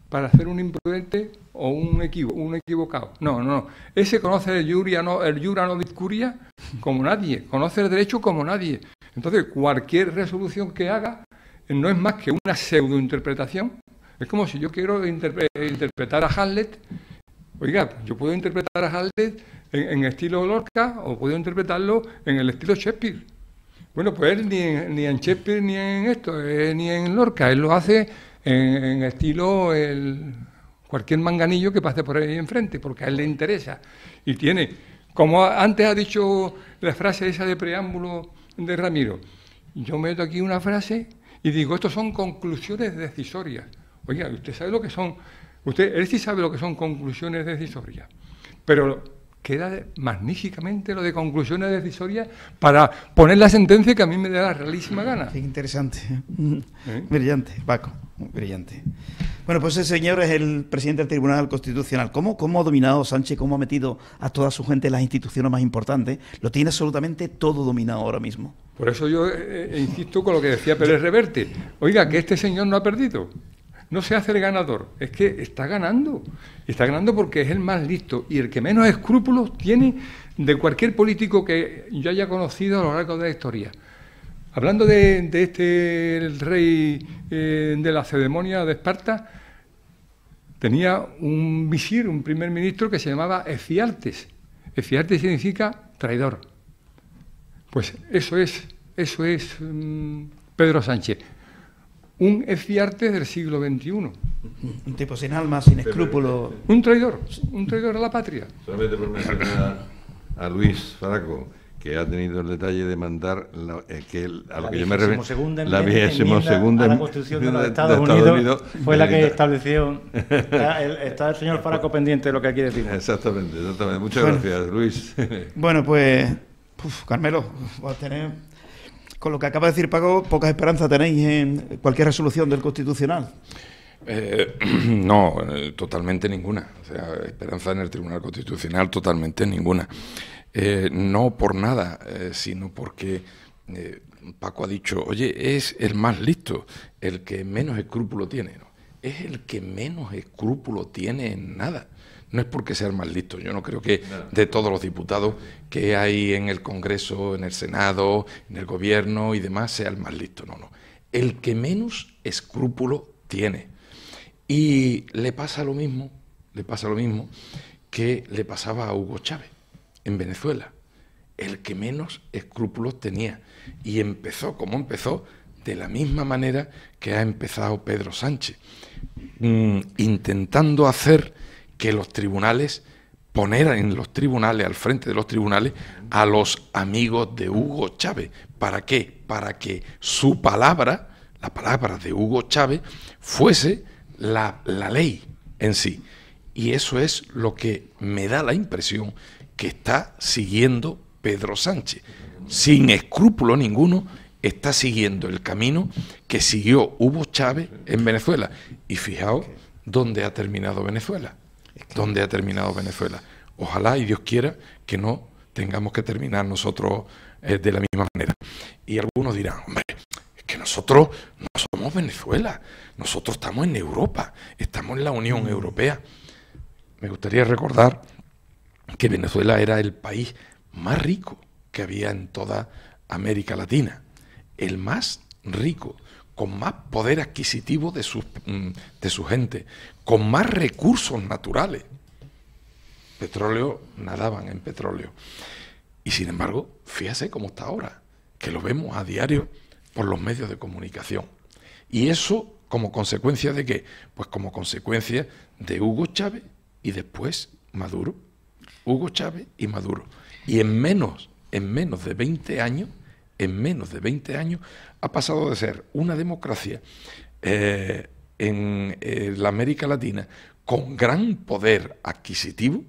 para hacer un imprudente o un equivocado. No. Ese conoce el iura nobis curia como nadie, conoce el derecho como nadie. Entonces, cualquier resolución que haga no es más que una pseudointerpretación. Es como si yo quiero interpretar a Hamlet. Oiga, yo puedo interpretar a Hamlet en estilo Lorca o puedo interpretarlo en el estilo Shakespeare. Bueno, pues él ni en Shakespeare ni en esto, ni en Lorca, él lo hace en estilo cualquier manganillo que pase por ahí enfrente, porque a él le interesa. Y tiene, como antes ha dicho la frase esa de preámbulo de Ramiro, yo meto aquí una frase y digo, estos son conclusiones decisorias. Oiga, usted sabe lo que son, él sí sabe lo que son conclusiones decisorias, pero queda magníficamente lo de conclusiones decisorias para poner la sentencia que a mí me da la realísima gana. Qué interesante. Brillante, Paco, brillante. Bueno, pues ese señor es el presidente del Tribunal Constitucional. ¿Cómo ha dominado Sánchez, cómo ha metido a toda su gente en las instituciones más importantes? Lo tiene absolutamente todo dominado ahora mismo. Por eso yo insisto con lo que decía Pérez Reverte. Oiga, que este señor no ha perdido. No se hace el ganador, es que está ganando. Y está ganando porque es el más listo y el que menos escrúpulos tiene de cualquier político que yo haya conocido a lo largo de la historia. Hablando de el rey de la ceremonia de Esparta, tenía un visir, un primer ministro que se llamaba Efialtes. Efialtes significa traidor. Pues eso es Pedro Sánchez. Un Efialtes del siglo XXI. Un tipo sin alma, sin escrúpulos. Un traidor a la patria. Solamente por mencionar a Luis Faraco, que ha tenido el detalle de mandar a lo que yo me refiero, la 22ª a la Constitución de los Estados Unidos fue la que estableció. Está el señor Faraco pendiente de lo que aquí decimos. Exactamente. Muchas gracias, Luis. Bueno, pues, Carmelo, va a tener... Con lo que acaba de decir Paco, pocas esperanzas tenéis en cualquier resolución del Constitucional. No, totalmente ninguna. O sea, esperanza en el Tribunal Constitucional, totalmente ninguna. No por nada, sino porque Paco ha dicho, oye, es el más listo, el que menos escrúpulo tiene. ¿No? Es el que menos escrúpulo tiene en nada. No es porque sea el más listo. Yo no creo que de todos los diputados que hay en el Congreso, en el Senado, en el Gobierno y demás, sea el más listo. No. El que menos escrúpulo tiene. Y le pasa lo mismo que le pasaba a Hugo Chávez en Venezuela. El que menos escrúpulos tenía. Y empezó, como empezó, de la misma manera que ha empezado Pedro Sánchez, intentando hacer que los tribunales, poner en los tribunales, al frente de los tribunales, a los amigos de Hugo Chávez. ¿Para qué? Para que su palabra, la palabra de Hugo Chávez, fuese la ley en sí. Y eso es lo que me da la impresión que está siguiendo Pedro Sánchez. Sin escrúpulo ninguno, está siguiendo el camino que siguió Hugo Chávez en Venezuela. Y fijaos dónde ha terminado Venezuela. ¿Dónde ha terminado Venezuela? Ojalá y Dios quiera que no tengamos que terminar nosotros de la misma manera. Y algunos dirán, hombre, es que nosotros no somos Venezuela, nosotros estamos en Europa, estamos en la Unión Europea. Me gustaría recordar que Venezuela era el país más rico que había en toda América Latina, el más rico, con más poder adquisitivo de su gente, con más recursos naturales. Petróleo, nadaban en petróleo. Y sin embargo, fíjese cómo está ahora, que lo vemos a diario por los medios de comunicación. Y eso, ¿como consecuencia de qué? Pues como consecuencia de Hugo Chávez y después Maduro. Hugo Chávez y Maduro. Y en menos en menos de 20 años, ha pasado de ser una democracia en la América Latina con gran poder adquisitivo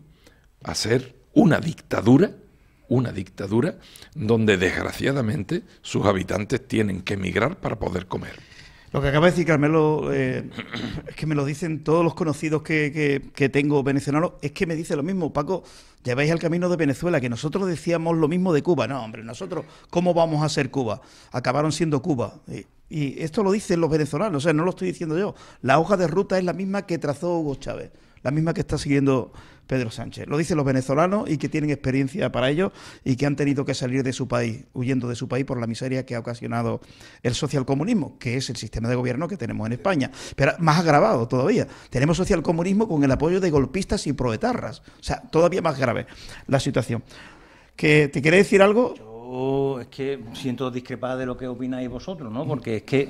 a ser una dictadura donde desgraciadamente sus habitantes tienen que emigrar para poder comer. Lo que acaba de decir Carmelo, es que me lo dicen todos los conocidos que tengo venezolanos, es que me dice lo mismo. Paco, lleváis el camino de Venezuela, que nosotros decíamos lo mismo de Cuba. No, hombre, nosotros, ¿cómo vamos a ser Cuba? Acabaron siendo Cuba. Y esto lo dicen los venezolanos, o sea, no lo estoy diciendo yo. La hoja de ruta es la misma que trazó Hugo Chávez, la misma que está siguiendo Pedro Sánchez. Lo dicen los venezolanos y que tienen experiencia para ello y que han tenido que salir de su país, huyendo de su país por la miseria que ha ocasionado el socialcomunismo, que es el sistema de gobierno que tenemos en España. Pero más agravado todavía. Tenemos socialcomunismo con el apoyo de golpistas y proetarras. O sea, todavía más grave la situación. ¿Que te quiere decir algo? Es que siento discrepar de lo que opináis vosotros, ¿no? Porque es que,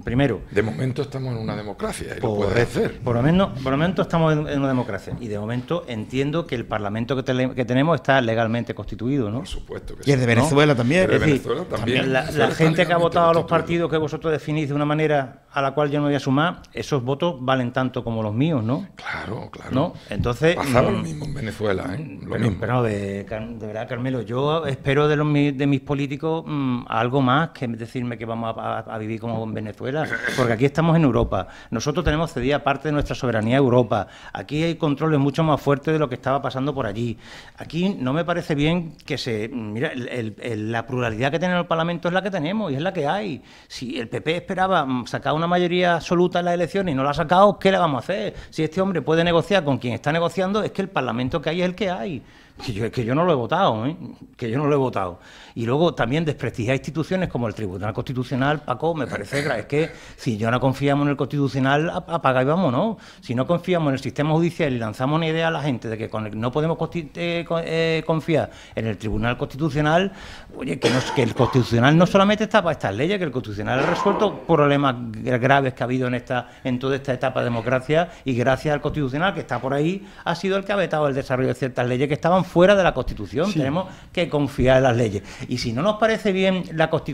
primero... De momento estamos en una democracia y lo puedes hacer. Por lo momento estamos en una democracia y de momento entiendo que el Parlamento que tenemos está legalmente constituido, ¿no? Por supuesto que sí. Y el de Venezuela, ¿no? También. El de Venezuela también. La gente que ha votado a los partidos que vosotros definís de una manera a la cual yo no voy a sumar, esos votos valen tanto como los míos, ¿no? Claro. ¿No? Entonces... Pasaba lo mismo en Venezuela, ¿eh? Lo mismo. Pero de verdad, Carmelo, yo espero de mis políticos algo más que decirme que vamos a vivir como en Venezuela, porque aquí estamos en Europa. Nosotros tenemos cedida parte de nuestra soberanía a Europa. Aquí hay controles mucho más fuertes de lo que estaba pasando por allí. Aquí no me parece bien que se... Mira, la pluralidad que tiene el Parlamento es la que tenemos y es la que hay. Si el PP esperaba sacar una mayoría absoluta en las elecciones y no la ha sacado, ¿qué le vamos a hacer? Si este hombre puede negociar con quien está negociando, es que el Parlamento que hay es el que hay. Que yo no lo he votado, ¿eh? Que yo no lo he votado. Y luego también desprestigiar instituciones como el Tribunal Constitucional, Paco, me parece grave. Es que si yo no confiamos en el Constitucional, apaga y vámonos. Si no confiamos en el sistema judicial y lanzamos una idea a la gente de que no podemos confiar en el Tribunal Constitucional, oye, que el Constitucional no solamente está para estas leyes, que el Constitucional ha resuelto problemas graves que ha habido en toda esta etapa de democracia y gracias al Constitucional que está por ahí, ha sido el que ha vetado el desarrollo de ciertas leyes que estaban fuera de la Constitución. Sí. Tenemos que confiar en las leyes. Y si no nos parece bien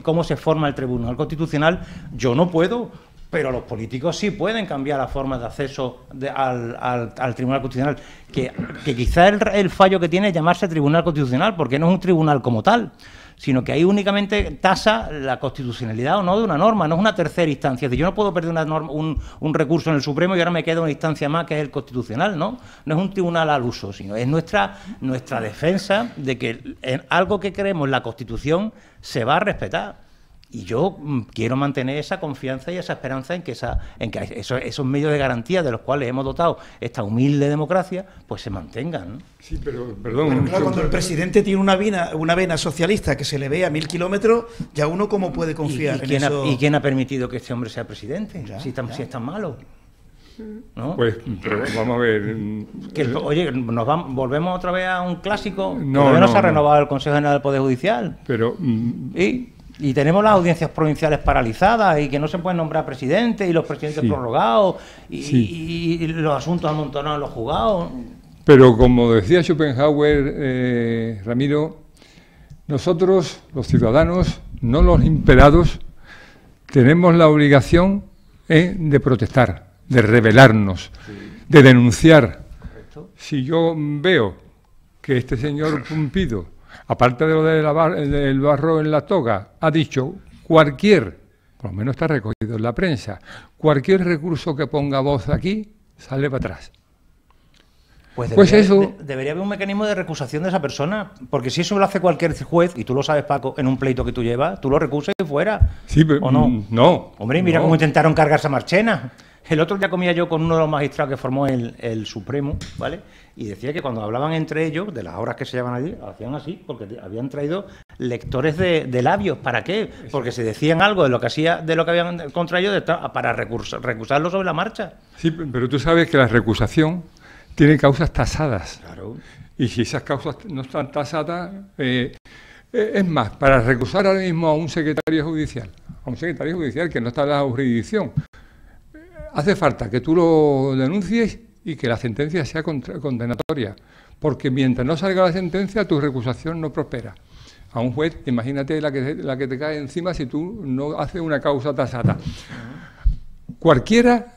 cómo se forma el Tribunal Constitucional, yo no puedo, pero los políticos sí pueden cambiar la forma de acceso al Tribunal Constitucional, que quizá el fallo que tiene es llamarse Tribunal Constitucional, porque no es un tribunal como tal, sino que ahí únicamente tasa la constitucionalidad o no de una norma, no es una tercera instancia. Es decir, yo no puedo perder una norma, un recurso en el Supremo y ahora me queda una instancia más que es el Constitucional, ¿no? No es un tribunal al uso, sino es nuestra defensa de que en algo que creemos en la Constitución se va a respetar. Y yo quiero mantener esa confianza y esa esperanza en que esos medios de garantía de los cuales hemos dotado esta humilde democracia, pues se mantengan, ¿no? Sí, pero, perdón... Bueno, claro, cuando el presidente tiene una vena socialista que se le ve a 1000 kilómetros, ya uno cómo puede confiar en eso... ¿Y quién ha permitido que este hombre sea presidente? Si es tan malo, ¿no? Pues, pero vamos a ver... Oye, volvemos otra vez a un clásico. No se ha renovado el Consejo General del Poder Judicial. Pero... Y tenemos las audiencias provinciales paralizadas y que no se pueden nombrar presidentes y los presidentes prorrogados y los asuntos amontonados en los juzgados. Pero como decía Schopenhauer, Ramiro, nosotros, los ciudadanos, no los imperados, tenemos la obligación de protestar, de rebelarnos, de denunciar. Correcto. Si yo veo que este señor Pumpido, aparte de lo del barro en la toga, ha dicho por lo menos está recogido en la prensa, cualquier recurso que ponga voz aquí, sale para atrás. Pues eso... Debería haber un mecanismo de recusación de esa persona, porque si eso lo hace cualquier juez, y tú lo sabes, Paco, en un pleito que tú llevas, tú lo recusas y fuera. Sí, pero... ¿O no? No. Hombre, mira cómo intentaron cargarse a Marchena. El otro día comía yo con uno de los magistrados que formó el Supremo, ¿vale? Y decía que cuando hablaban entre ellos, de las horas que se llevan allí, hacían así, porque habían traído lectores de labios. ¿Para qué? Porque se decían algo de lo que habían contra ellos para recusarlo sobre la marcha. Sí, pero tú sabes que la recusación tiene causas tasadas. Claro. Y si esas causas no están tasadas... es más, para recusar ahora mismo a un secretario judicial que no está en la jurisdicción, hace falta que tú lo denuncies y que la sentencia sea condenatoria, porque mientras no salga la sentencia, tu recusación no prospera. a un juez, imagínate la que te cae encima si tú no haces una causa tasata. Cualquiera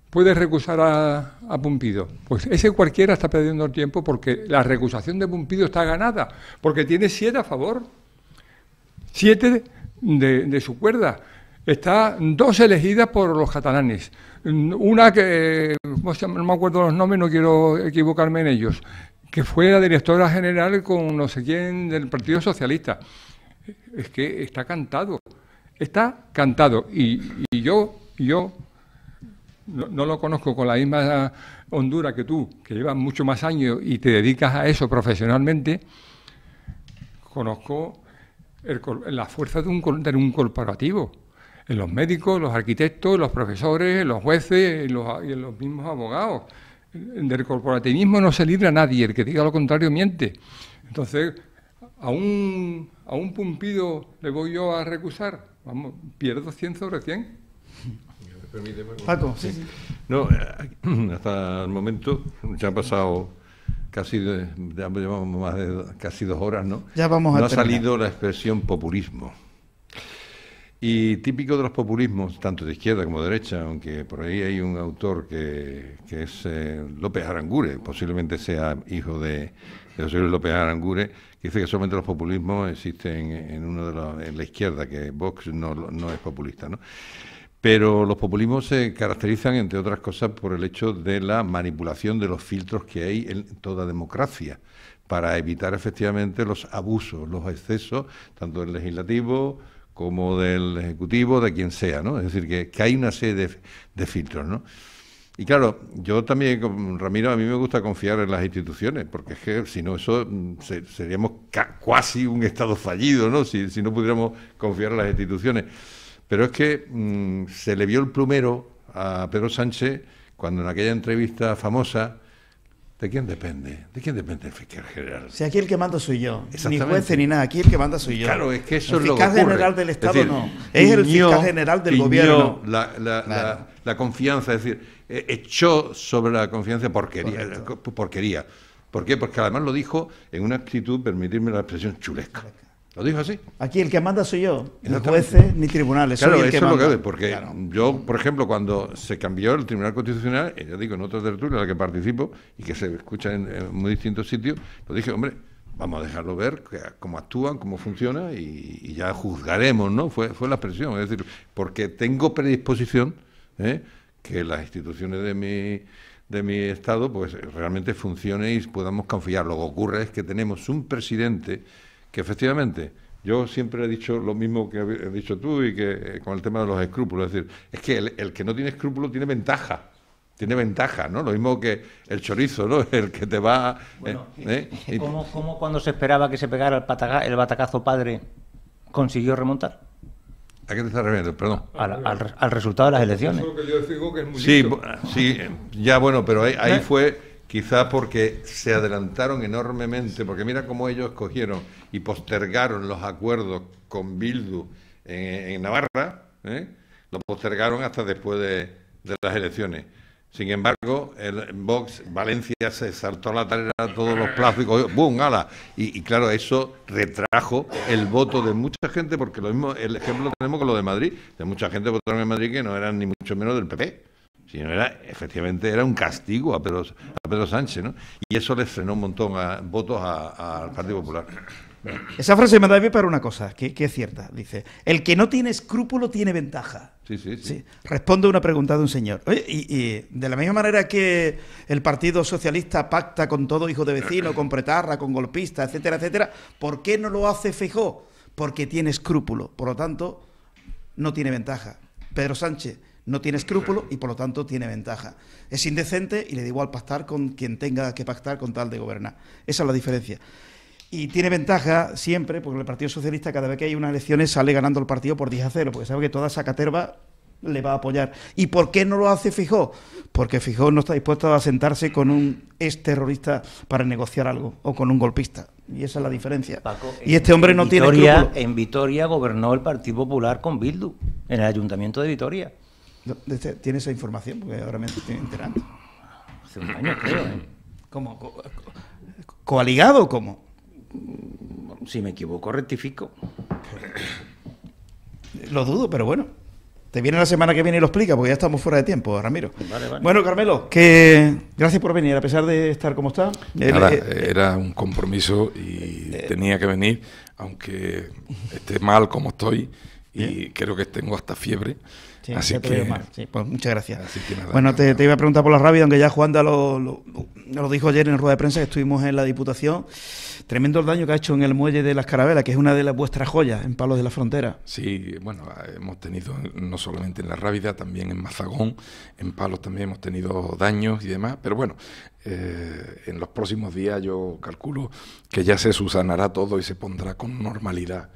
puede recusar a Pumpido. Pues ese cualquiera está perdiendo el tiempo porque la recusación de Pumpido está ganada, porque tiene 7 a favor, 7 de su cuerda. Está 2 elegidas por los catalanes. Una que, no me acuerdo los nombres, no quiero equivocarme en ellos, que fue la directora general con no sé quién del Partido Socialista. Es que está cantado. Está cantado. Y yo no lo conozco con la misma hondura que tú, que llevas mucho más años y te dedicas a eso profesionalmente. Conozco la fuerza de un corporativo. En los médicos, los arquitectos, los profesores, los jueces y en los mismos abogados. Del corporativismo no se libra nadie, el que diga lo contrario miente. Entonces, a un Pumpido le voy yo a recusar. Vamos, pierdo 100 sobre 100. Paco, sí. No, hasta el momento ya han pasado ya llevamos más de casi 2 horas, ¿no? Ya vamos a No ha terminar. salido la expresión populismo. Y típico de los populismos, tanto de izquierda como de derecha, aunque por ahí hay un autor que es López Aranguren, posiblemente sea hijo de José Luis López Aranguren, que dice que solamente los populismos existen en la izquierda, que Vox no es populista, ¿no? Pero los populismos se caracterizan, entre otras cosas, por el hecho de la manipulación de los filtros que hay en toda democracia, para evitar efectivamente los abusos, los excesos, tanto del legislativo como del ejecutivo, de quien sea, ¿no? Es decir, que hay una serie de filtros, ¿no? Y claro, yo también, con Ramiro, a mí me gusta confiar en las instituciones, porque es que si no, eso seríamos casi un Estado fallido, ¿no? Si no pudiéramos confiar en las instituciones. Pero es que se le vio el plumero a Pedro Sánchez cuando en aquella entrevista famosa. ¿De quién depende? ¿De quién depende el fiscal general? Si aquí el que manda soy yo, ni Exactamente. juez ni nada, aquí el que manda soy yo. Claro, es que eso el es lo que fiscal ocurre. general del Estado Es decir, no, es el fiscal general del gobierno. La confianza, es decir, echó sobre la confianza porquería. ¿Por qué? Porque además lo dijo en una actitud, permitirme la expresión, chulesca. Lo dijo así. Aquí el que manda soy yo, ni Exactamente. jueces ni tribunales. Claro, soy el eso que es lo manda. que es, porque Claro. yo, por ejemplo, cuando se cambió el Tribunal Constitucional, ya digo, en otra tertulia en la que participo y que se escucha en muy distintos sitios, lo dije, hombre, vamos a dejarlo ver cómo actúan, cómo funciona y ya juzgaremos, ¿no? Fue la expresión, es decir, porque tengo predisposición que las instituciones de mi Estado pues realmente funcionen y podamos confiar. Lo que ocurre es que tenemos un presidente que efectivamente, yo siempre he dicho lo mismo que has dicho tú y que con el tema de los escrúpulos, es decir, es que el que no tiene escrúpulos tiene ventaja, ¿no? Lo mismo que el chorizo, ¿no? El que te va... Bueno, ¿cómo cuando se esperaba que se pegara el batacazo padre consiguió remontar? ¿A qué te estás refiriendo? Perdón. Al resultado de las elecciones. Eso es lo que yo digo que es muy Sí, listo. sí, ya bueno, pero ahí fue quizás porque se adelantaron enormemente, porque mira cómo ellos cogieron y postergaron los acuerdos con Bildu en Navarra, lo postergaron hasta después de las elecciones. Sin embargo, el Vox, Valencia se saltó a la tarea todos los plazos y cogió, ¡bum!, ala. Y claro, eso retrajo el voto de mucha gente, porque lo mismo, el ejemplo lo tenemos con lo de Madrid, de mucha gente votaron en Madrid que no eran ni mucho menos del PP, sino efectivamente era un castigo a Pedro Sánchez, ¿no? Y eso les frenó un montón votos al Partido Popular. Esa frase me da bien para una cosa, que es cierta. Dice, el que no tiene escrúpulo tiene ventaja. Sí. Responde una pregunta de un señor. Oye, y de la misma manera que el Partido Socialista pacta con todo hijo de vecino, con pretarra, con golpista, etcétera, etcétera, ¿por qué no lo hace Feijóo? Porque tiene escrúpulo. Por lo tanto, no tiene ventaja. Pedro Sánchez no tiene escrúpulo y por lo tanto tiene ventaja. Es indecente y le da igual pactar con quien tenga que pactar con tal de gobernar. Esa es la diferencia. Y tiene ventaja siempre, porque el Partido Socialista cada vez que hay unas elecciones sale ganando el partido por 10-0, porque sabe que toda esa caterva le va a apoyar. ¿Y por qué no lo hace Feijóo? Porque Feijóo no está dispuesto a sentarse con un exterrorista para negociar algo, o con un golpista. Y esa es la diferencia. Paco, y este hombre no tiene escrúpulos. En Vitoria gobernó el Partido Popular con Bildu, en el Ayuntamiento de Vitoria. ¿Tiene esa información? Porque ahora me estoy enterando. Hace un año, creo. ¿Cómo? ¿Coaligado o cómo? Si me equivoco, rectifico. Lo dudo, pero bueno. Te viene la semana que viene y lo explica, porque ya estamos fuera de tiempo, Ramiro. Vale. Bueno, Carmelo, que gracias por venir, a pesar de estar como está. Nada, era un compromiso y tenía que venir, aunque esté mal como estoy, y creo que tengo hasta fiebre. Sí, así que sí, pues muchas gracias. Así que nada, bueno, te iba a preguntar por la rabia, aunque ya Juanda lo dijo ayer en rueda de prensa, que estuvimos en la Diputación. Tremendo el daño que ha hecho en el muelle de las Carabelas, que es una de las vuestras joyas en Palos de la Frontera. Sí, bueno, hemos tenido no solamente en La Rábida, también en Mazagón, en Palos también hemos tenido daños y demás, pero bueno, en los próximos días yo calculo que ya se subsanará todo y se pondrá con normalidad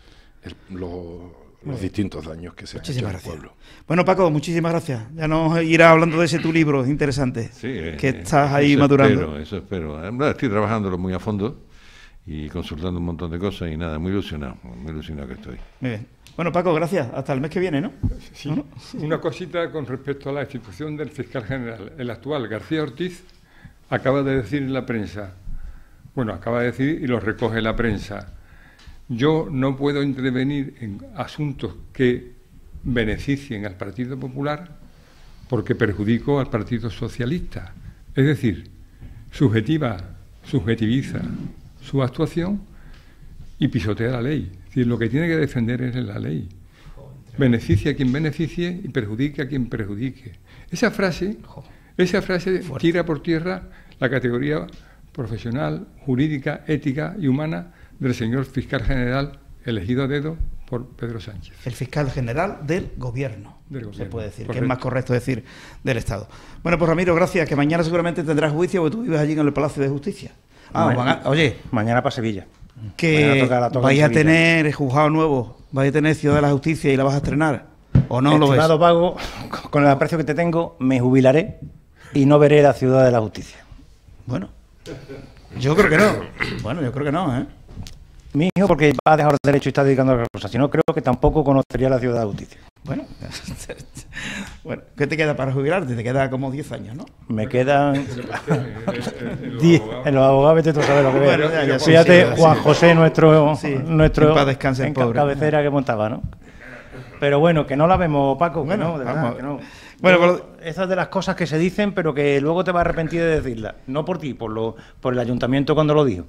los distintos daños que se han hecho al pueblo. Bueno, Paco, muchísimas gracias. Ya nos irás hablando de ese tu libro, es interesante, sí, que estás ahí madurando. Eso espero. Estoy trabajándolo muy a fondo y consultando un montón de cosas y nada, muy ilusionado que estoy. Muy bien. Bueno, Paco, gracias. Hasta el mes que viene, ¿no? Sí. ¿No? Una cosita con respecto a la institución del fiscal general. El actual García Ortiz acaba de decir en la prensa, acaba de decir y lo recoge la prensa: yo no puedo intervenir en asuntos que beneficien al Partido Popular porque perjudico al Partido Socialista. Es decir, subjetiviza su actuación y pisotea la ley. Es decir, lo que tiene que defender es la ley. Beneficia a quien beneficie y perjudique a quien perjudique. Esa frase tira por tierra la categoría profesional, jurídica, ética y humana del señor fiscal general elegido a dedo por Pedro Sánchez. El fiscal general del gobierno, se puede decir, correcto, que es más correcto decir del Estado. Bueno, pues Ramiro, gracias, que mañana seguramente tendrás juicio porque tú vives allí en el Palacio de Justicia. Oye, mañana para Sevilla. Que vais a tener juzgado nuevo, vais a tener Ciudad de la Justicia y la vas a estrenar, ¿o no lo ves? Estimado Paco, con el aprecio que te tengo, me jubilaré y no veré la Ciudad de la Justicia. Bueno, yo creo que no. Bueno, yo creo que no, ¿eh? Mi hijo, porque va a dejar el derecho y está dedicando a otras cosas. Si no, creo que tampoco conocería la Ciudad de la Justicia. Bueno, ¿qué te queda para jubilarte? Te queda como 10 años, ¿no? Me quedan 10. En los abogados, vete tú a saber lo que bueno, veas. Fíjate, Juan José, nuestro en paz descanse el pobre. Cabecera que montaba, ¿no? Pero bueno, que no la vemos, Paco. Bueno, no, de verdad, que no. Bueno, esas de las cosas que se dicen, pero que luego te vas a arrepentir de decirlas. No por ti, por el ayuntamiento cuando lo dijo.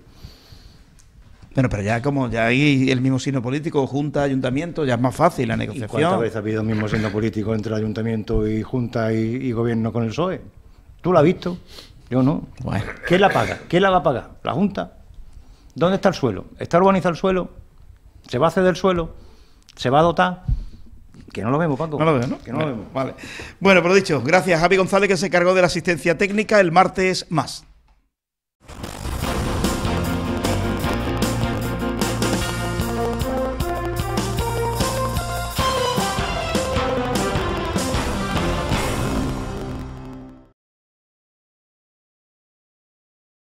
Bueno, pero ya hay el mismo signo político, junta, ayuntamiento, ya es más fácil la negociación. ¿Y cuántas veces ha habido el mismo signo político entre el ayuntamiento y junta y gobierno con el PSOE? ¿Tú lo has visto? Yo no. Bueno. ¿Quién la paga? ¿Quién la va a pagar? ¿La junta? ¿Dónde está el suelo? ¿Está urbanizado el suelo? ¿Se va a ceder el suelo? ¿Se va a dotar? Que no lo vemos, Paco. No lo veo, ¿no? Que no lo vemos. Vale. Bueno, pero dicho, gracias Javi González, que se encargó de la asistencia técnica. El martes más.